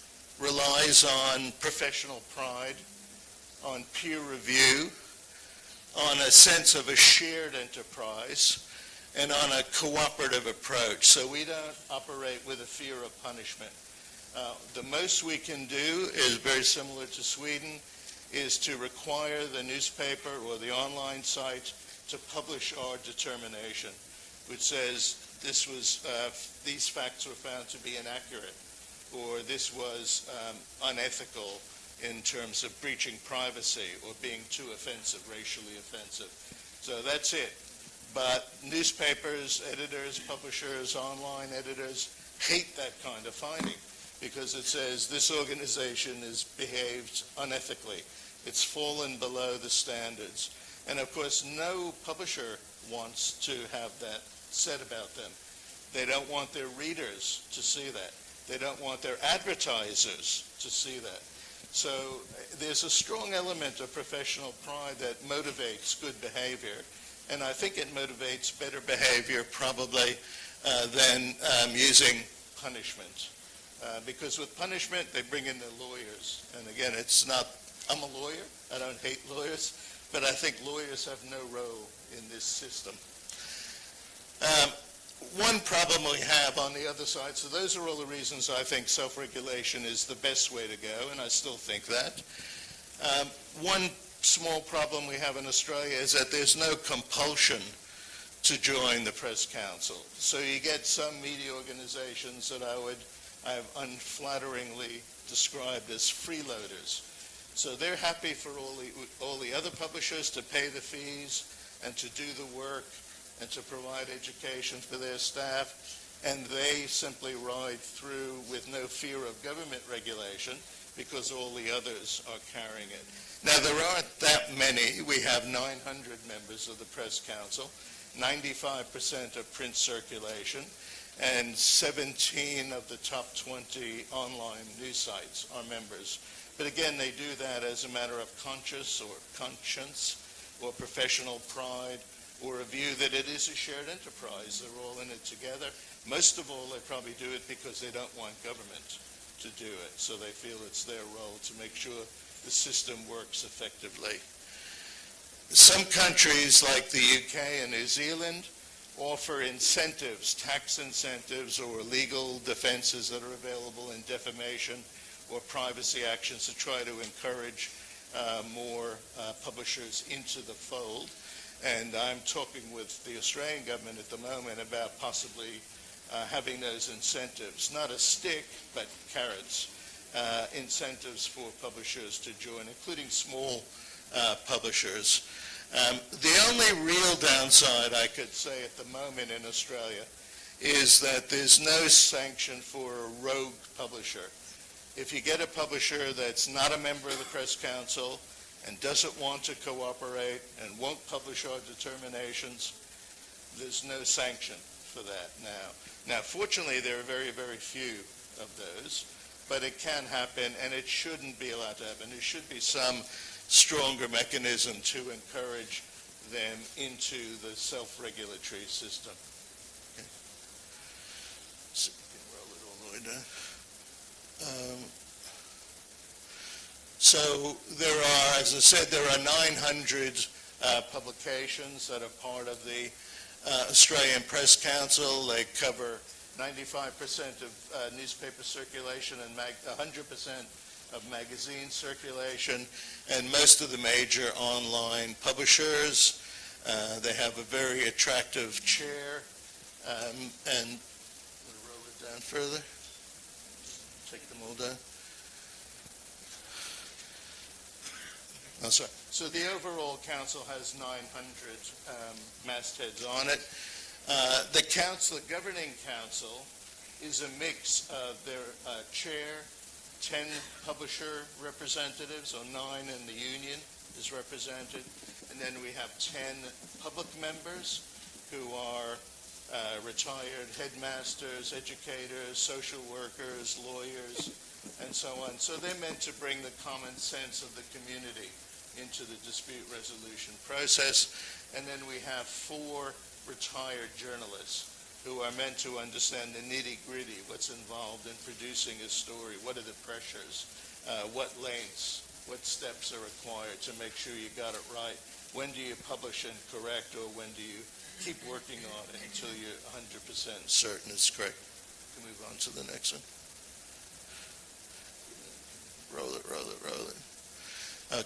relies on professional pride, on peer review, on a sense of a shared enterprise, and on a cooperative approach. So we don't operate with a fear of punishment. The most we can do is very similar to Sweden, is to require the newspaper or the online site to publish our determination, which says these facts were found to be inaccurate, or this was unethical in terms of breaching privacy or being too offensive, racially offensive. So that's it. But newspapers, editors, publishers, online editors hate that kind of finding because it says this organization has behaved unethically. It's fallen below the standards. And of course, no publisher wants to have that said about them. They don't want their readers to see that. They don't want their advertisers to see that. So there's a strong element of professional pride that motivates good behavior. And I think it motivates better behavior probably than using punishment. Because with punishment, they bring in their lawyers. And again, it's not, I'm a lawyer, I don't hate lawyers, but I think lawyers have no role in this system. One problem we have on the other side, so those are all the reasons I think self-regulation is the best way to go, and I still think that. One small problem we have in Australia is that there's no compulsion to join the Press Council. So you get some media organizations that I have unflatteringly described as freeloaders. So they're happy for all the other publishers to pay the fees and to do the work and to provide education for their staff, and they simply ride through with no fear of government regulation because all the others are carrying it. Now, there aren't that many. We have 900 members of the Press Council, 95% of print circulation, and 17 of the top 20 online news sites are members. But again, they do that as a matter of conscience or professional pride, or a view that it is a shared enterprise. They're all in it together. Most of all, they probably do it because they don't want government to do it. So they feel it's their role to make sure the system works effectively. Some countries like the UK and New Zealand offer incentives, tax incentives, or legal defenses that are available in defamation or privacy actions to try to encourage more publishers into the fold. And I'm talking with the Australian government at the moment about possibly having those incentives, not a stick, but carrots, incentives for publishers to join, including small publishers. The only real downside I could say at the moment in Australia is that there's no sanction for a rogue publisher. If you get a publisher that's not a member of the Press Council and doesn't want to cooperate and won't publish our determinations, there's no sanction for that now. Now, fortunately, there are very, very few of those, but it can happen, and it shouldn't be allowed to happen. There should be some stronger mechanism to encourage them into the self-regulatory system. Okay. So we can roll it all the way down. So there are, as I said, there are 900 publications that are part of the Australian Press Council. They cover 95% of newspaper circulation and 100% of magazine circulation, and most of the major online publishers. They have a very attractive chair, and I'm going to roll it down further. Take them all down. Oh, sorry. So the overall council has 900 mastheads on it. The council, the governing council, is a mix of their chair, 10 publisher representatives, or 9 in the union is represented, and then we have 10 public members who are retired headmasters, educators, social workers, lawyers, and so on. So they're meant to bring the common sense of the community into the dispute resolution process. And then we have 4 retired journalists who are meant to understand the nitty-gritty, what's involved in producing a story, what are the pressures, what lengths, what steps are required to make sure you got it right, when do you publish and correct, or when do you keep working on it until you're 100% certain it's correct. We can move on to the next one. Roll it, roll it, roll it.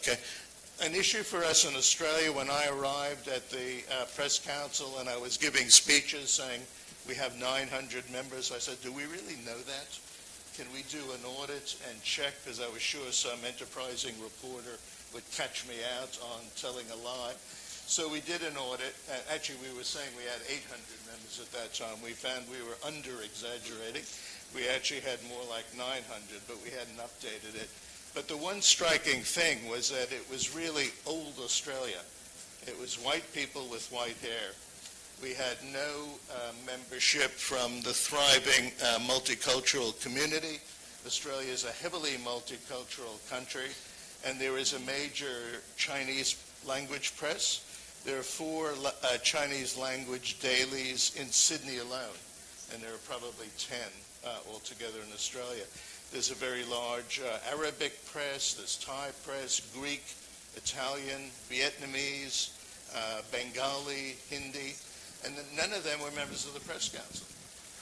Okay. An issue for us in Australia, when I arrived at the Press Council and I was giving speeches saying we have 900 members, I said, do we really know that? Can we do an audit and check? Because I was sure some enterprising reporter would catch me out on telling a lie. So we did an audit. Actually, we were saying we had 800 members at that time. We found we were under-exaggerating. We actually had more like 900, but we hadn't updated it. But the one striking thing was that it was really old Australia. It was white people with white hair. We had no membership from the thriving multicultural community. Australia is a heavily multicultural country, and there is a major Chinese language press. There are 4 Chinese language dailies in Sydney alone, and there are probably 10 altogether in Australia. There's a very large Arabic press, there's Thai press, Greek, Italian, Vietnamese, Bengali, Hindi, and none of them were members of the Press Council.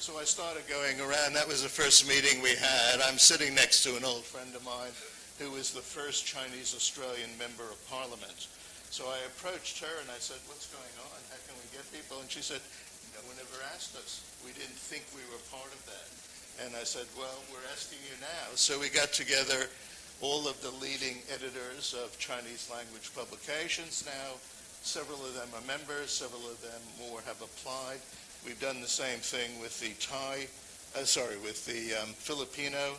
So I started going around. That was the first meeting we had. I'm sitting next to an old friend of mine who was the first Chinese-Australian member of Parliament. So I approached her and I said, what's going on? How can we get people? And she said, no one ever asked us. We didn't think we were part of that. And I said, well, we're asking you now. So we got together all of the leading editors of Chinese language publications now. Several of them are members, several of them more have applied. We've done the same thing with the Filipino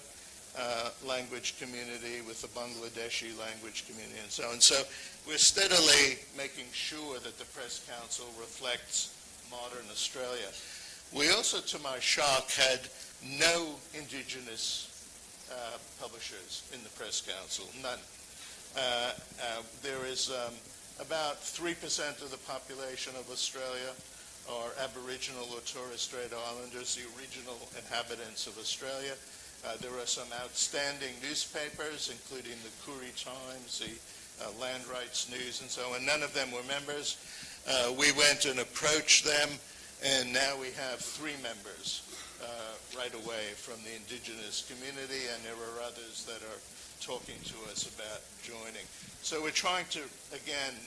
language community, with the Bangladeshi language community, and so on. So we're steadily making sure that the Press Council reflects modern Australia. We also, to my shock, had no Indigenous publishers in the Press Council, none. There is about 3% of the population of Australia are Aboriginal or Torres Strait Islanders, the original inhabitants of Australia. There are some outstanding newspapers, including the Koori Times, the Land Rights News, and so on. None of them were members. We went and approached them, and now we have 3 members right away from the Indigenous community, and there are others that are talking to us about joining. So we're trying to, again,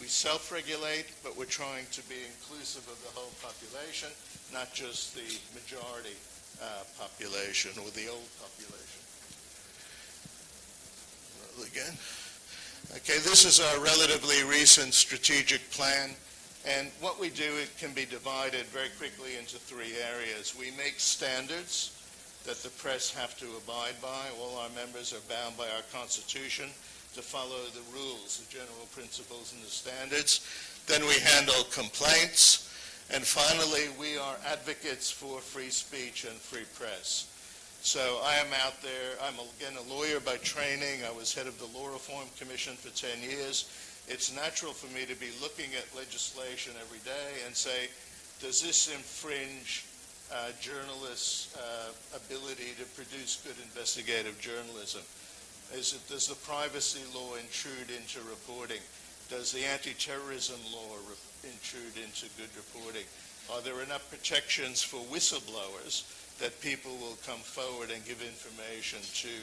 we self-regulate, but we're trying to be inclusive of the whole population, not just the majority population or the old population. Again. Okay, this is our relatively recent strategic plan, and what we do, it can be divided very quickly into 3 areas. We make standards that the press have to abide by. All our members are bound by our Constitution to follow the rules, the general principles and the standards. Then we handle complaints. And finally, we are advocates for free speech and free press. So I am out there. I'm, again, a lawyer by training. I was head of the Law Reform Commission for 10 years. It's natural for me to be looking at legislation every day and say, does this infringe journalists' ability to produce good investigative journalism? Does the privacy law intrude into reporting? Does the anti-terrorism law intrude into good reporting? Are there enough protections for whistleblowers that people will come forward and give information to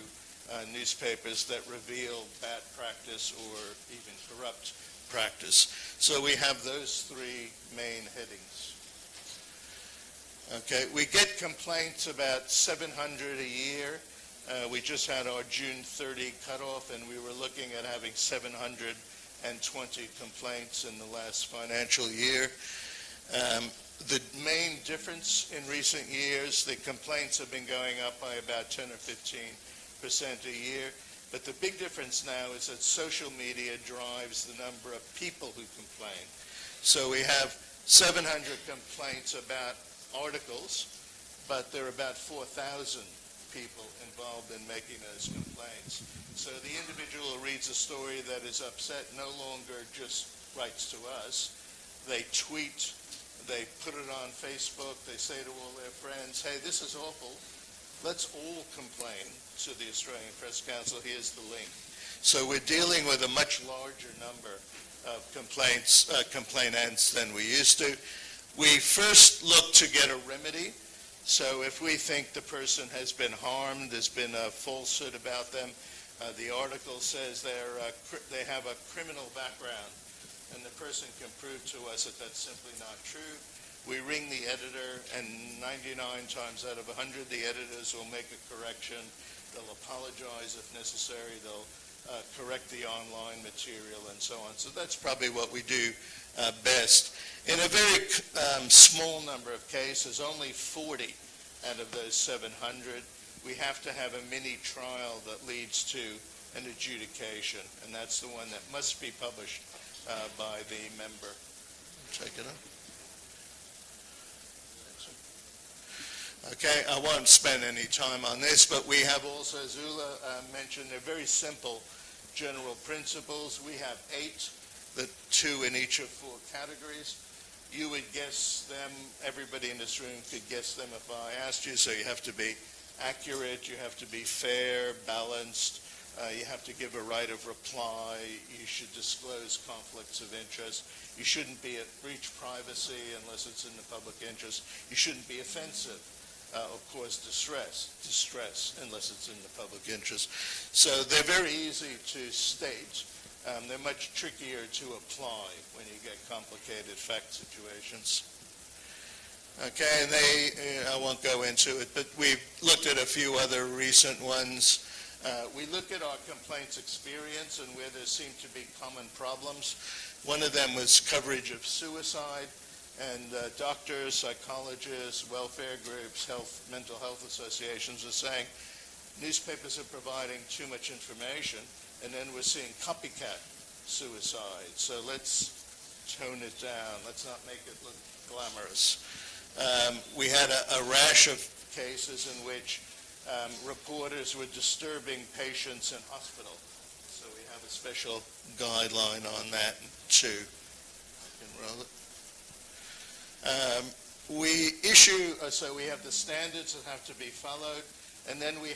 newspapers that reveal bad practice or even corrupt practice? So we have those 3 main headings. Okay, we get complaints about 700 a year. We just had our June 30 cutoff, and we were looking at having 720 complaints in the last financial year. The main difference in recent years, the complaints have been going up by about 10 or 15% a year, but the big difference now is that social media drives the number of people who complain. So we have 700 complaints about articles, but there are about 4,000 people involved in making those complaints. So the individual who reads a story that is upset no longer just writes to us. They tweet, they put it on Facebook, they say to all their friends, hey, this is awful. Let's all complain to the Australian Press Council. Here's the link. So we're dealing with a much larger number of complainants than we used to. We first look to get a remedy. So if we think the person has been harmed, there's been a falsehood about them, the article says they have a criminal background, and the person can prove to us that that's simply not true, we ring the editor, and 99 times out of 100, the editors will make a correction. They'll apologize if necessary. They'll correct the online material and so on. So that's probably what we do best. In a very small number of cases, only 40 out of those 700, we have to have a mini trial that leads to an adjudication, and that's the one that must be published by the member. Check it out. Okay, I won't spend any time on this, but we have also, as Ula mentioned, they're very simple general principles. We have 8, the 2 in each of 4 categories. you would guess them, everybody in this room could guess them if I asked you, so you have to be accurate, you have to be fair, balanced, you have to give a right of reply, you should disclose conflicts of interest, you shouldn't breach privacy unless it's in the public interest, you shouldn't be offensive, or cause distress unless it's in the public interest. So they're very easy to state. They're much trickier to apply when you get complicated fact situations. Okay, and I won't go into it, but we've looked at a few other recent ones. We looked at our complaints experience and where there seemed to be common problems. One of them was coverage of suicide, and doctors, psychologists, welfare groups, mental health associations are saying newspapers are providing too much information, and then we're seeing copycat suicide. So let's tone it down. Let's not make it look glamorous. We had a rash of cases in which reporters were disturbing patients in hospital. So we have a special guideline on that too. We issue, so we have the standards that have to be followed, and then we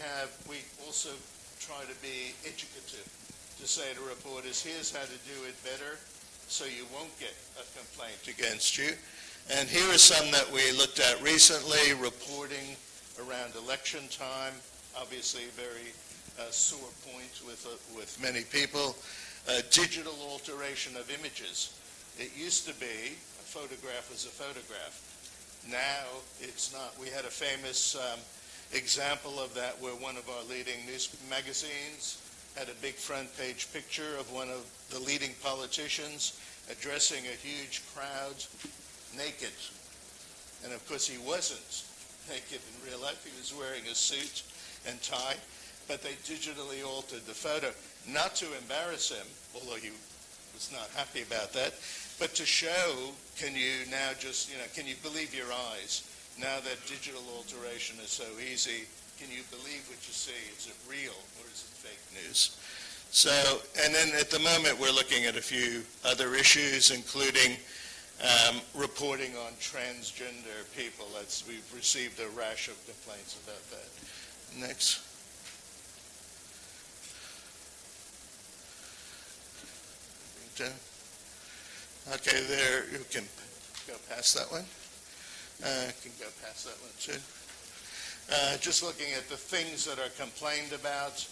also try to be educative, to say to reporters, here's how to do it better so you won't get a complaint against you. And here are some that we looked at recently: reporting around election time, obviously a very sore point with many people. Digital alteration of images. It used to be a photograph was a photograph. Now it's not. We had a famous example of that where one of our leading news magazines had a big front page picture of one of the leading politicians addressing a huge crowd naked. And of course he wasn't naked in real life. He was wearing a suit and tie, but they digitally altered the photo, not to embarrass him, although he was not happy about that, but to show, can you now just, can you believe your eyes? Now that digital alteration is so easy, can you believe what you see? Is it real or is it fake news? So, and then at the moment we're looking at a few other issues, including reporting on transgender people. We've received a rash of complaints about that. Next. Okay, there, you can go past that one. Can go past that one too. Just looking at the things that are complained about.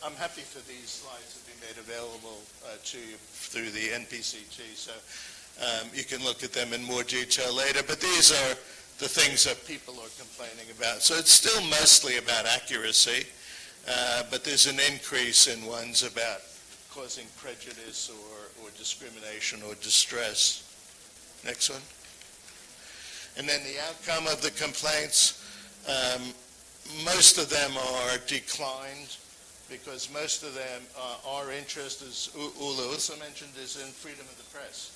I'm happy for these slides to be made available to you through the NPCT, so you can look at them in more detail later, but these are the things that people are complaining about. So it's still mostly about accuracy, but there's an increase in ones about causing prejudice or discrimination or distress. Next one. And then the outcome of the complaints, most of them are declined because most of them, our interest, as Ula also mentioned, is in freedom of the press.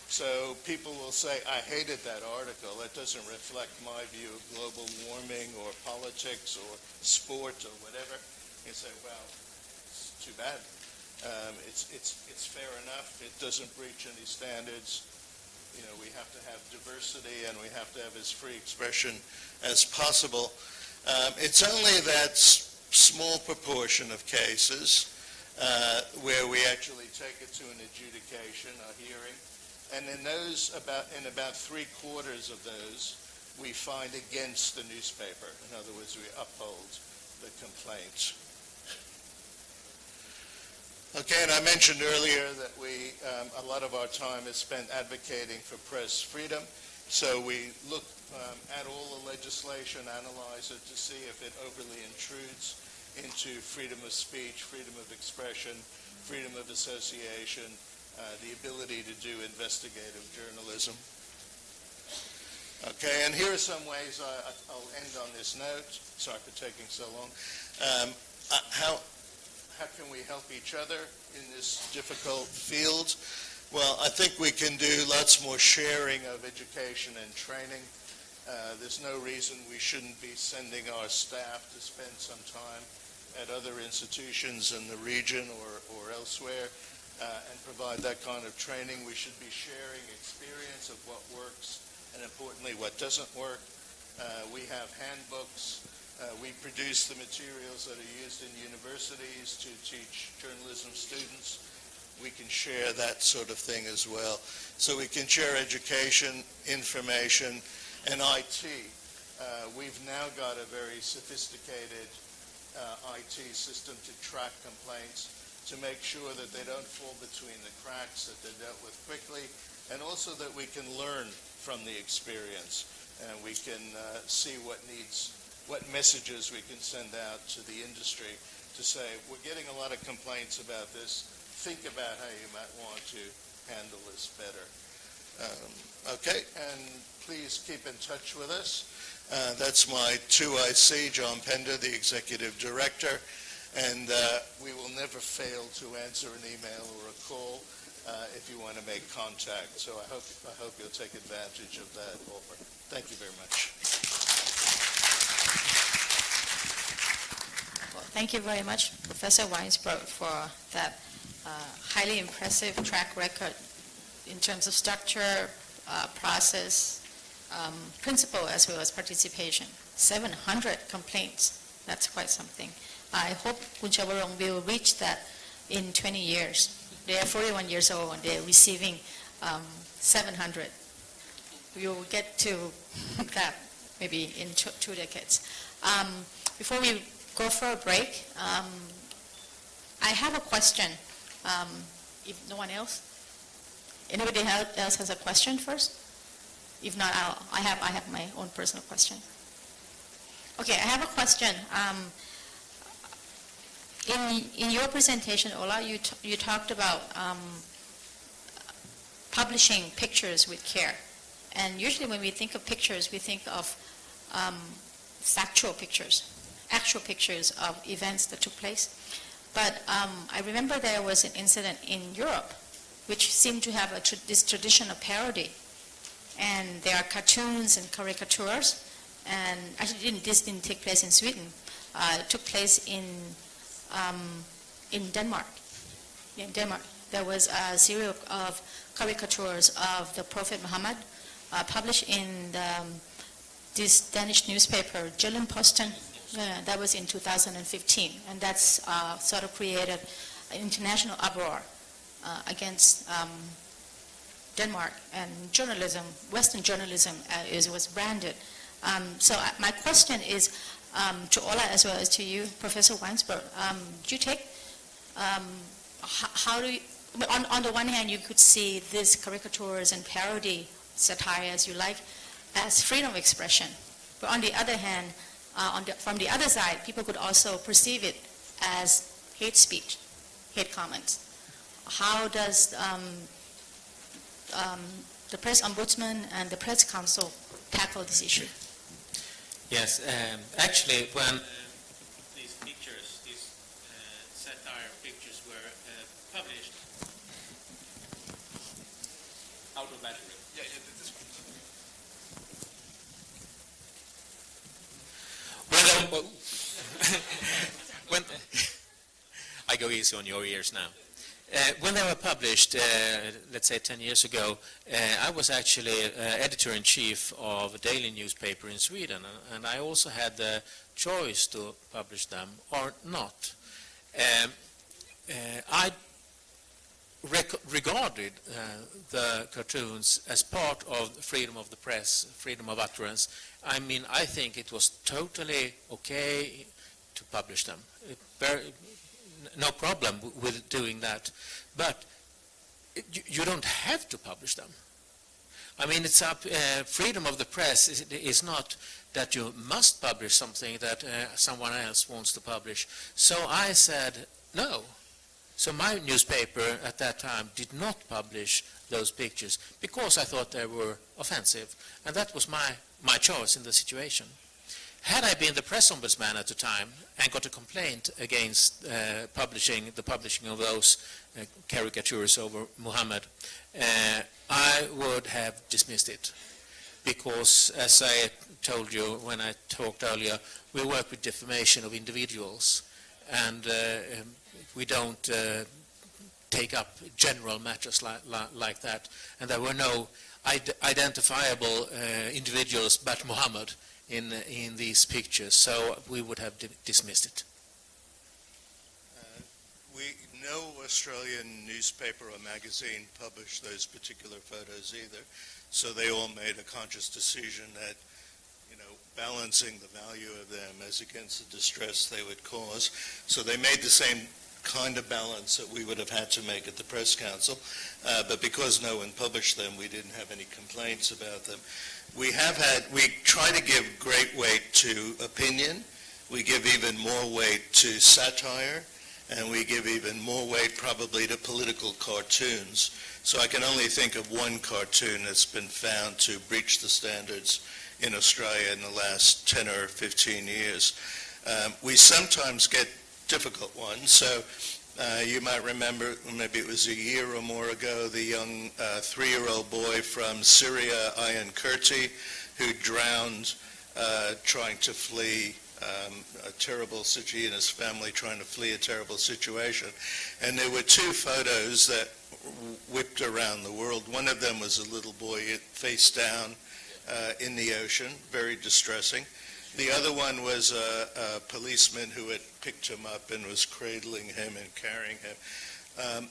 So people will say, I hated that article. That doesn't reflect my view of global warming or politics or sport or whatever. You say, well, it's too bad. It's fair enough. It doesn't breach any standards. We have to have diversity and we have to have as free expression as possible. It's only that small proportion of cases where we actually take it to an adjudication, a hearing. And in those, in about 3/4 of those, we find against the newspaper. In other words, we uphold the complaint. Okay, and I mentioned earlier that a lot of our time is spent advocating for press freedom. So we look at all the legislation, analyze it to see if it overly intrudes into freedom of speech, freedom of expression, freedom of association, the ability to do investigative journalism. Okay, and here are some ways I'll end on this note. Sorry for taking so long. How can we help each other in this difficult field? Well, I think we can do lots more sharing of education and training. There's no reason we shouldn't be sending our staff to spend some time at other institutions in the region or elsewhere. and provide that kind of training. We should be sharing experience of what works and, importantly, what doesn't work. We have handbooks. We produce the materials that are used in universities to teach journalism students. We can share that sort of thing as well. So we can share education, information, and IT. We've now got a very sophisticated IT system to track complaints, to make sure that they don't fall between the cracks, that they're dealt with quickly, and also that we can learn from the experience. And we can see what messages we can send out to the industry to say, we're getting a lot of complaints about this. Think about how you might want to handle this better. Okay, and please keep in touch with us. That's my 2IC, John Pender, the Executive Director, and we will never fail to answer an email or a call if you want to make contact. So I hope you'll take advantage of that offer. Thank you very much. Well, thank you very much, Professor Weinsberg, for that highly impressive track record in terms of structure, process, principle, as well as participation. 700 complaints, that's quite something. I hope Kun Chavarong will reach that in 20 years. They are 41 years old and they're receiving 700. We will get to that maybe in 2 decades. Before we go for a break, I have a question. If no one else, anybody else has a question first? If not, I have my own personal question. Okay, I have a question. In your presentation, Ola, you talked about publishing pictures with care. And usually when we think of pictures, we think of factual pictures, actual pictures of events that took place. But I remember there was an incident in Europe which seemed to have this tradition of parody. And there are cartoons and caricatures. And actually, this didn't take place in Sweden. It took place in Denmark. In Denmark, there was a series of caricatures of the Prophet Muhammad published in this Danish newspaper, Jyllands-Posten. That was in 2015, and that's sort of created an international uproar against Denmark, and journalism, Western journalism was branded. So my question is to Ola as well as to you, Professor Weinsberg. Do you take, how do you, on the one hand, you could see these caricatures and parody, satire as you like, as freedom of expression. But on the other hand, from the other side, people could also perceive it as hate speech, hate comments. How does the Press Ombudsman and the Press Council tackle this issue? Yes, actually, when these pictures, these satire pictures were published, out of battery. Yeah, this one. When I go easy on your ears now. When they were published, let's say 10 years ago, I was actually editor-in-chief of a daily newspaper in Sweden, and I also had the choice to publish them or not. I regarded the cartoons as part of freedom of the press, freedom of utterance. I mean, I think it was totally okay to publish them. No problem with doing that, but you don't have to publish them. I mean, it's up. Freedom of the press is not that you must publish something that someone else wants to publish. So I said no. So my newspaper at that time did not publish those pictures because I thought they were offensive, and that was my choice in the situation. Had I been the press ombudsman at the time and got a complaint against the publishing of those caricatures over Muhammad, I would have dismissed it. Because, as I told you when I talked earlier, we work with defamation of individuals, and we don't take up general matters like that. And there were no identifiable individuals but Muhammad in these pictures, so we would have dismissed it. No Australian newspaper or magazine published those particular photos either, so they all made a conscious decision that, balancing the value of them as against the distress they would cause. So they made the same kind of balance that we would have had to make at the Press Council, but because no one published them, we didn't have any complaints about them. We try to give great weight to opinion, we give even more weight to satire, and we give even more weight probably to political cartoons. So I can only think of one cartoon that's been found to breach the standards in Australia in the last 10 or 15 years. We sometimes get difficult ones. So you might remember, maybe it was a year or more ago, the young 3-year-old boy from Syria, Ayhan Kurti, who drowned trying to flee a terrible situation, he and his family trying to flee a terrible situation. And there were 2 photos that whipped around the world. One of them was a little boy face down in the ocean, very distressing. The other one was a policeman who had picked him up and was cradling him and carrying him.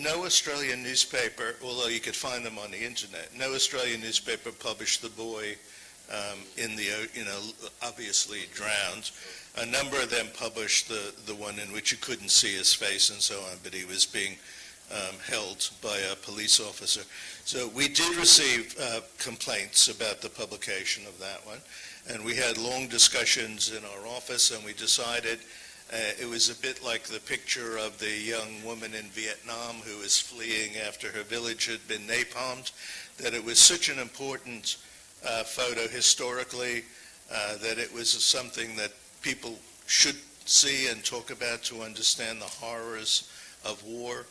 No Australian newspaper, although you could find them on the internet, no Australian newspaper published the boy in the, obviously drowned. A number of them published the one in which you couldn't see his face and so on, but he was being held by a police officer. So we did receive complaints about the publication of that one, and we had long discussions in our office, and we decided it was a bit like the picture of the young woman in Vietnam who was fleeing after her village had been napalmed, that it was such an important photo historically that it was something that people should see and talk about to understand the horrors of war.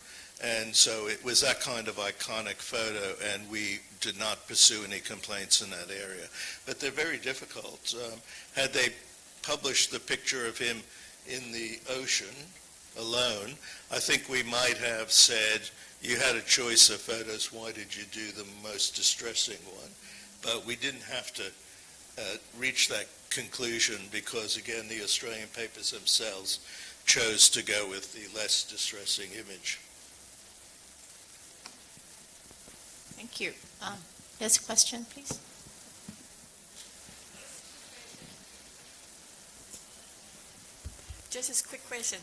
And so it was that kind of iconic photo, and we did not pursue any complaints in that area. But they're very difficult. Had they published the picture of him in the ocean alone, I think we might have said, you had a choice of photos, why did you do the most distressing one? But we didn't have to reach that conclusion because, again, the Australian papers themselves chose to go with the less distressing image. Thank you. There's a question, please. Just a quick question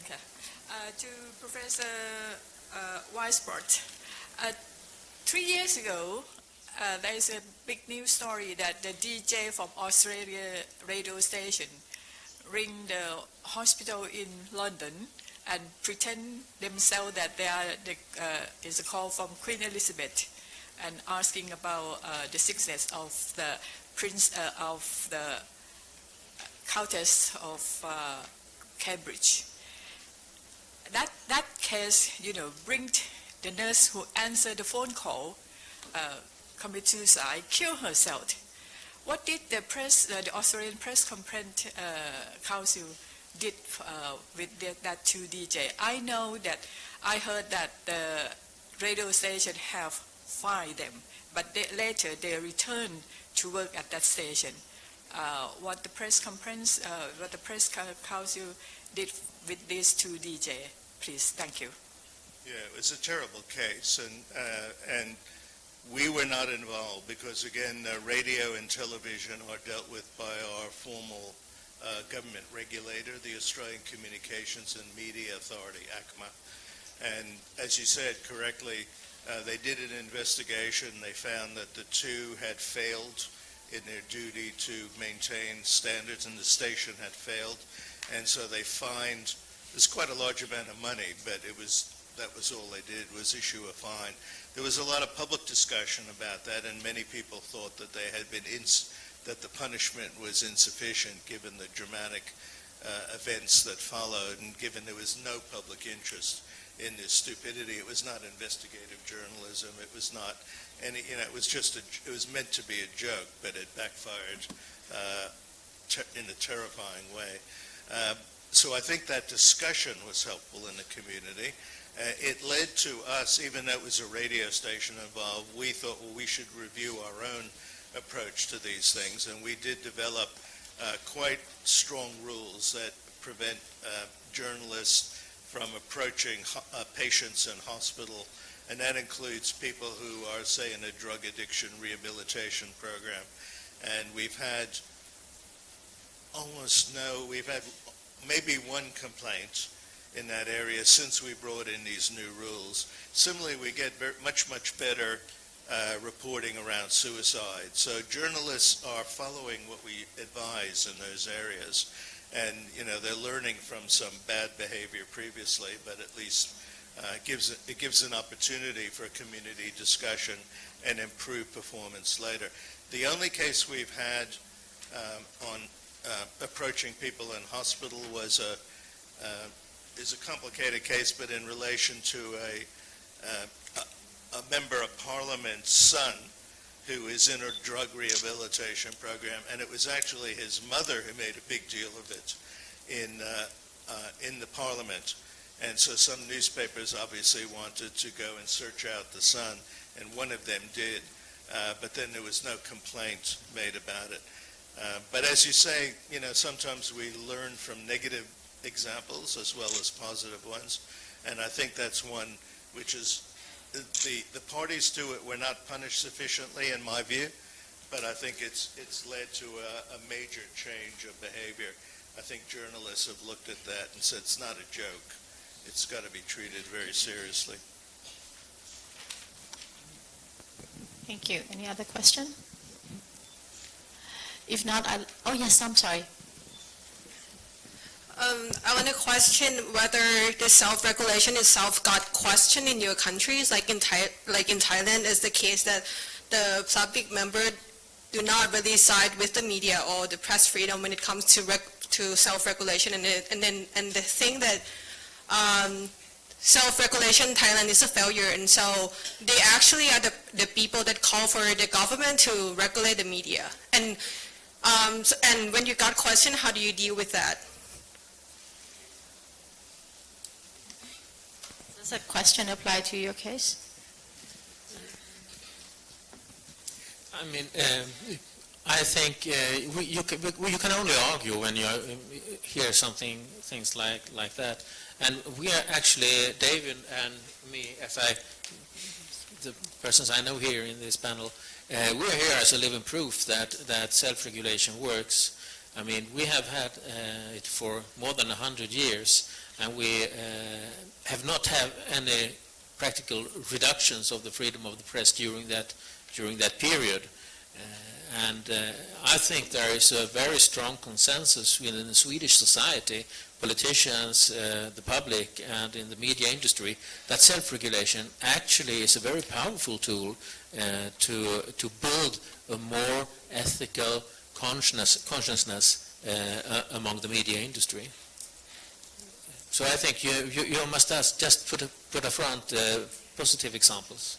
to Professor Weisbord. 3 years ago, there is a big news story that the DJ from Australia radio station ring the hospital in London and pretend themselves that they are is a call from Queen Elizabeth and asking about the sickness of the Prince of the Countess of Cambridge. That case, bring the nurse who answered the phone call, commit suicide, kill herself. What did the press, the Australian Press Complaint Council did with that 2 DJ? I know that I heard that the radio station have fired them, but later they returned to work at that station. What the press complaints, what the press council did with these 2 DJ, please. Thank you. Yeah, it was a terrible case, and we were not involved because, again, radio and television are dealt with by our formal government regulator, the Australian Communications and Media Authority, ACMA. And as you said correctly, they did an investigation. They found that the 2 had failed in their duty to maintain standards, and the station had failed. And so they fined, it's quite a large amount of money, but that was all they did, was issue a fine. There was a lot of public discussion about that, and many people thought that they had been that the punishment was insufficient given the dramatic events that followed, and given there was no public interest in this stupidity. It was not investigative journalism. It was not any, it was just it was meant to be a joke, but it backfired in a terrifying way. So I think that discussion was helpful in the community. It led to us, even though it was a radio station involved, we thought, well, we should review our own approach to these things, and we did develop quite strong rules that prevent journalists from approaching patients in hospital, and that includes people who are, say, in a drug addiction rehabilitation program. And we've had we've had maybe one complaint in that area since we brought in these new rules. Similarly, we get much better reporting around suicide. So journalists are following what we advise in those areas. And, they're learning from some bad behavior previously, but at least it gives an opportunity for a community discussion and improved performance later. The only case we've had on approaching people in hospital is a complicated case, but in relation to a member of Parliament's son who is in a drug rehabilitation program, and it was actually his mother who made a big deal of it in the Parliament. And so some newspapers obviously wanted to go and search out the son, and one of them did, but then there was no complaint made about it. But as you say, sometimes we learn from negative examples as well as positive ones, and I think that's one which is the parties to it were not punished sufficiently in my view, but I think it's led to a major change of behavior. I think journalists have looked at that and said it's not a joke. It's got to be treated very seriously. Thank you. Any other question? If not, oh yes, I'm sorry. I want to question whether the self-regulation itself got questioned in your countries, like in Thailand is the case that the public member do not really side with the media or the press freedom when it comes to self-regulation, and they think that self-regulation in Thailand is a failure, and so they actually are the people that call for the government to regulate the media. And when you got questioned, how do you deal with that? Does that question apply to your case? I mean, I think you can only argue when you hear things like that. And we are actually, David and me, the persons I know here in this panel, we're here as a living proof that self-regulation works. I mean, we have had it for more than 100 years, and we have not had any practical reductions of the freedom of the press during that period. And I think there is a very strong consensus within the Swedish society, politicians, the public, and in the media industry, that self-regulation actually is a very powerful tool to build a more ethical consciousness among the media industry. So I think you must just put up front positive examples.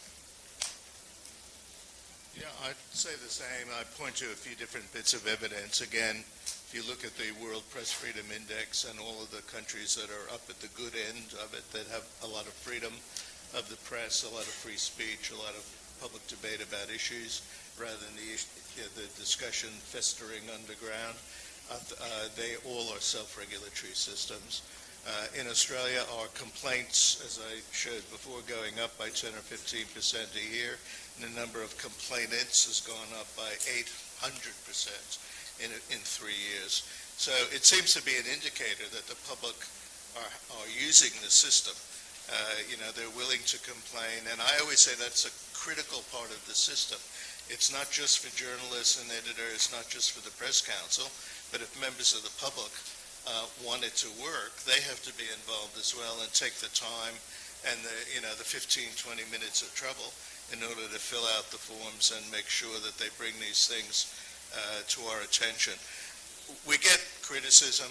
Yeah, I'd say the same. I point to a few different bits of evidence. Again, if you look at the World Press Freedom Index and all of the countries that are up at the good end of it, that have a lot of freedom of the press, a lot of free speech, a lot of public debate about issues, rather than the discussion festering underground, they all are self-regulatory systems. In Australia, our complaints, as I showed before, going up by 10 or 15% a year. And the number of complainants has gone up by 800% in 3 years. So it seems to be an indicator that the public are using the system. They're willing to complain, and I always say that's a critical part of the system. It's not just for journalists and editors, not just for the press council, but if members of the public want it to work, they have to be involved as well and take the time and the 15-20 minutes of trouble in order to fill out the forms and make sure that they bring these things to our attention. We get criticism,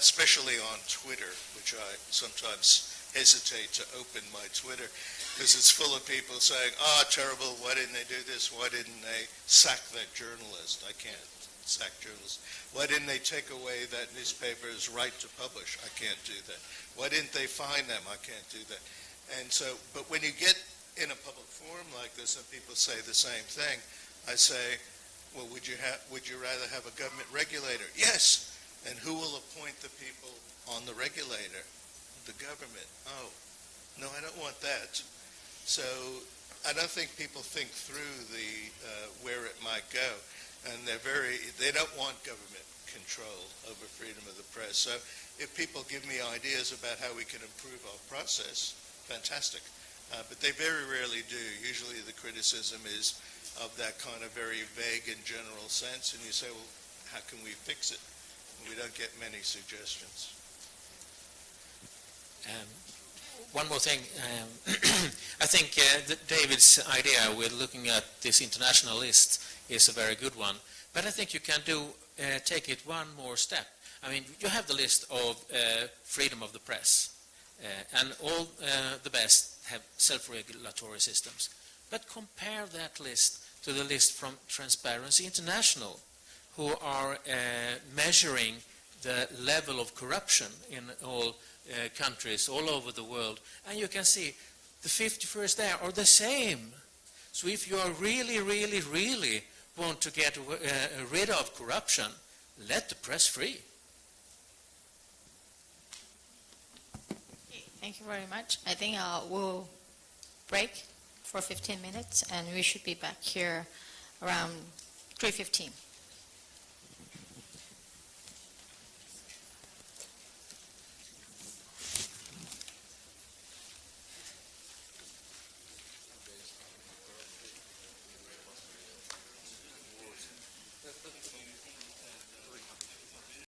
especially on Twitter, which I sometimes hesitate to open my Twitter because it's full of people saying, terrible, why didn't they do this? Why didn't they sack that journalist? I can't sack journalists? Why didn't they take away that newspaper's right to publish? I can't do that. Why didn't they fine them? I can't do that. And so, but when you get in a public forum like this and people say the same thing, I say, well, would you rather have a government regulator? Yes. And who will appoint the people on the regulator? The government. Oh, no, I don't want that. So I don't think people think through where it might go, and they don't want government control over freedom of the press. So if people give me ideas about how we can improve our process, fantastic. But they very rarely do. Usually the criticism is of that kind of very vague and general sense, and you say, well, how can we fix it? And we don't get many suggestions. One more thing. I think that David's idea with looking at this international list is a very good one. But I think you can take it one more step. I mean, you have the list of freedom of the press, and all the best have self-regulatory systems. But compare that list to the list from Transparency International, who are measuring the level of corruption in all countries all over the world, and you can see the 51st there are the same. So if you are really want to get rid of corruption, let the press free. Thank you very much. I think we'll break for 15 minutes, and we should be back here around 3:15.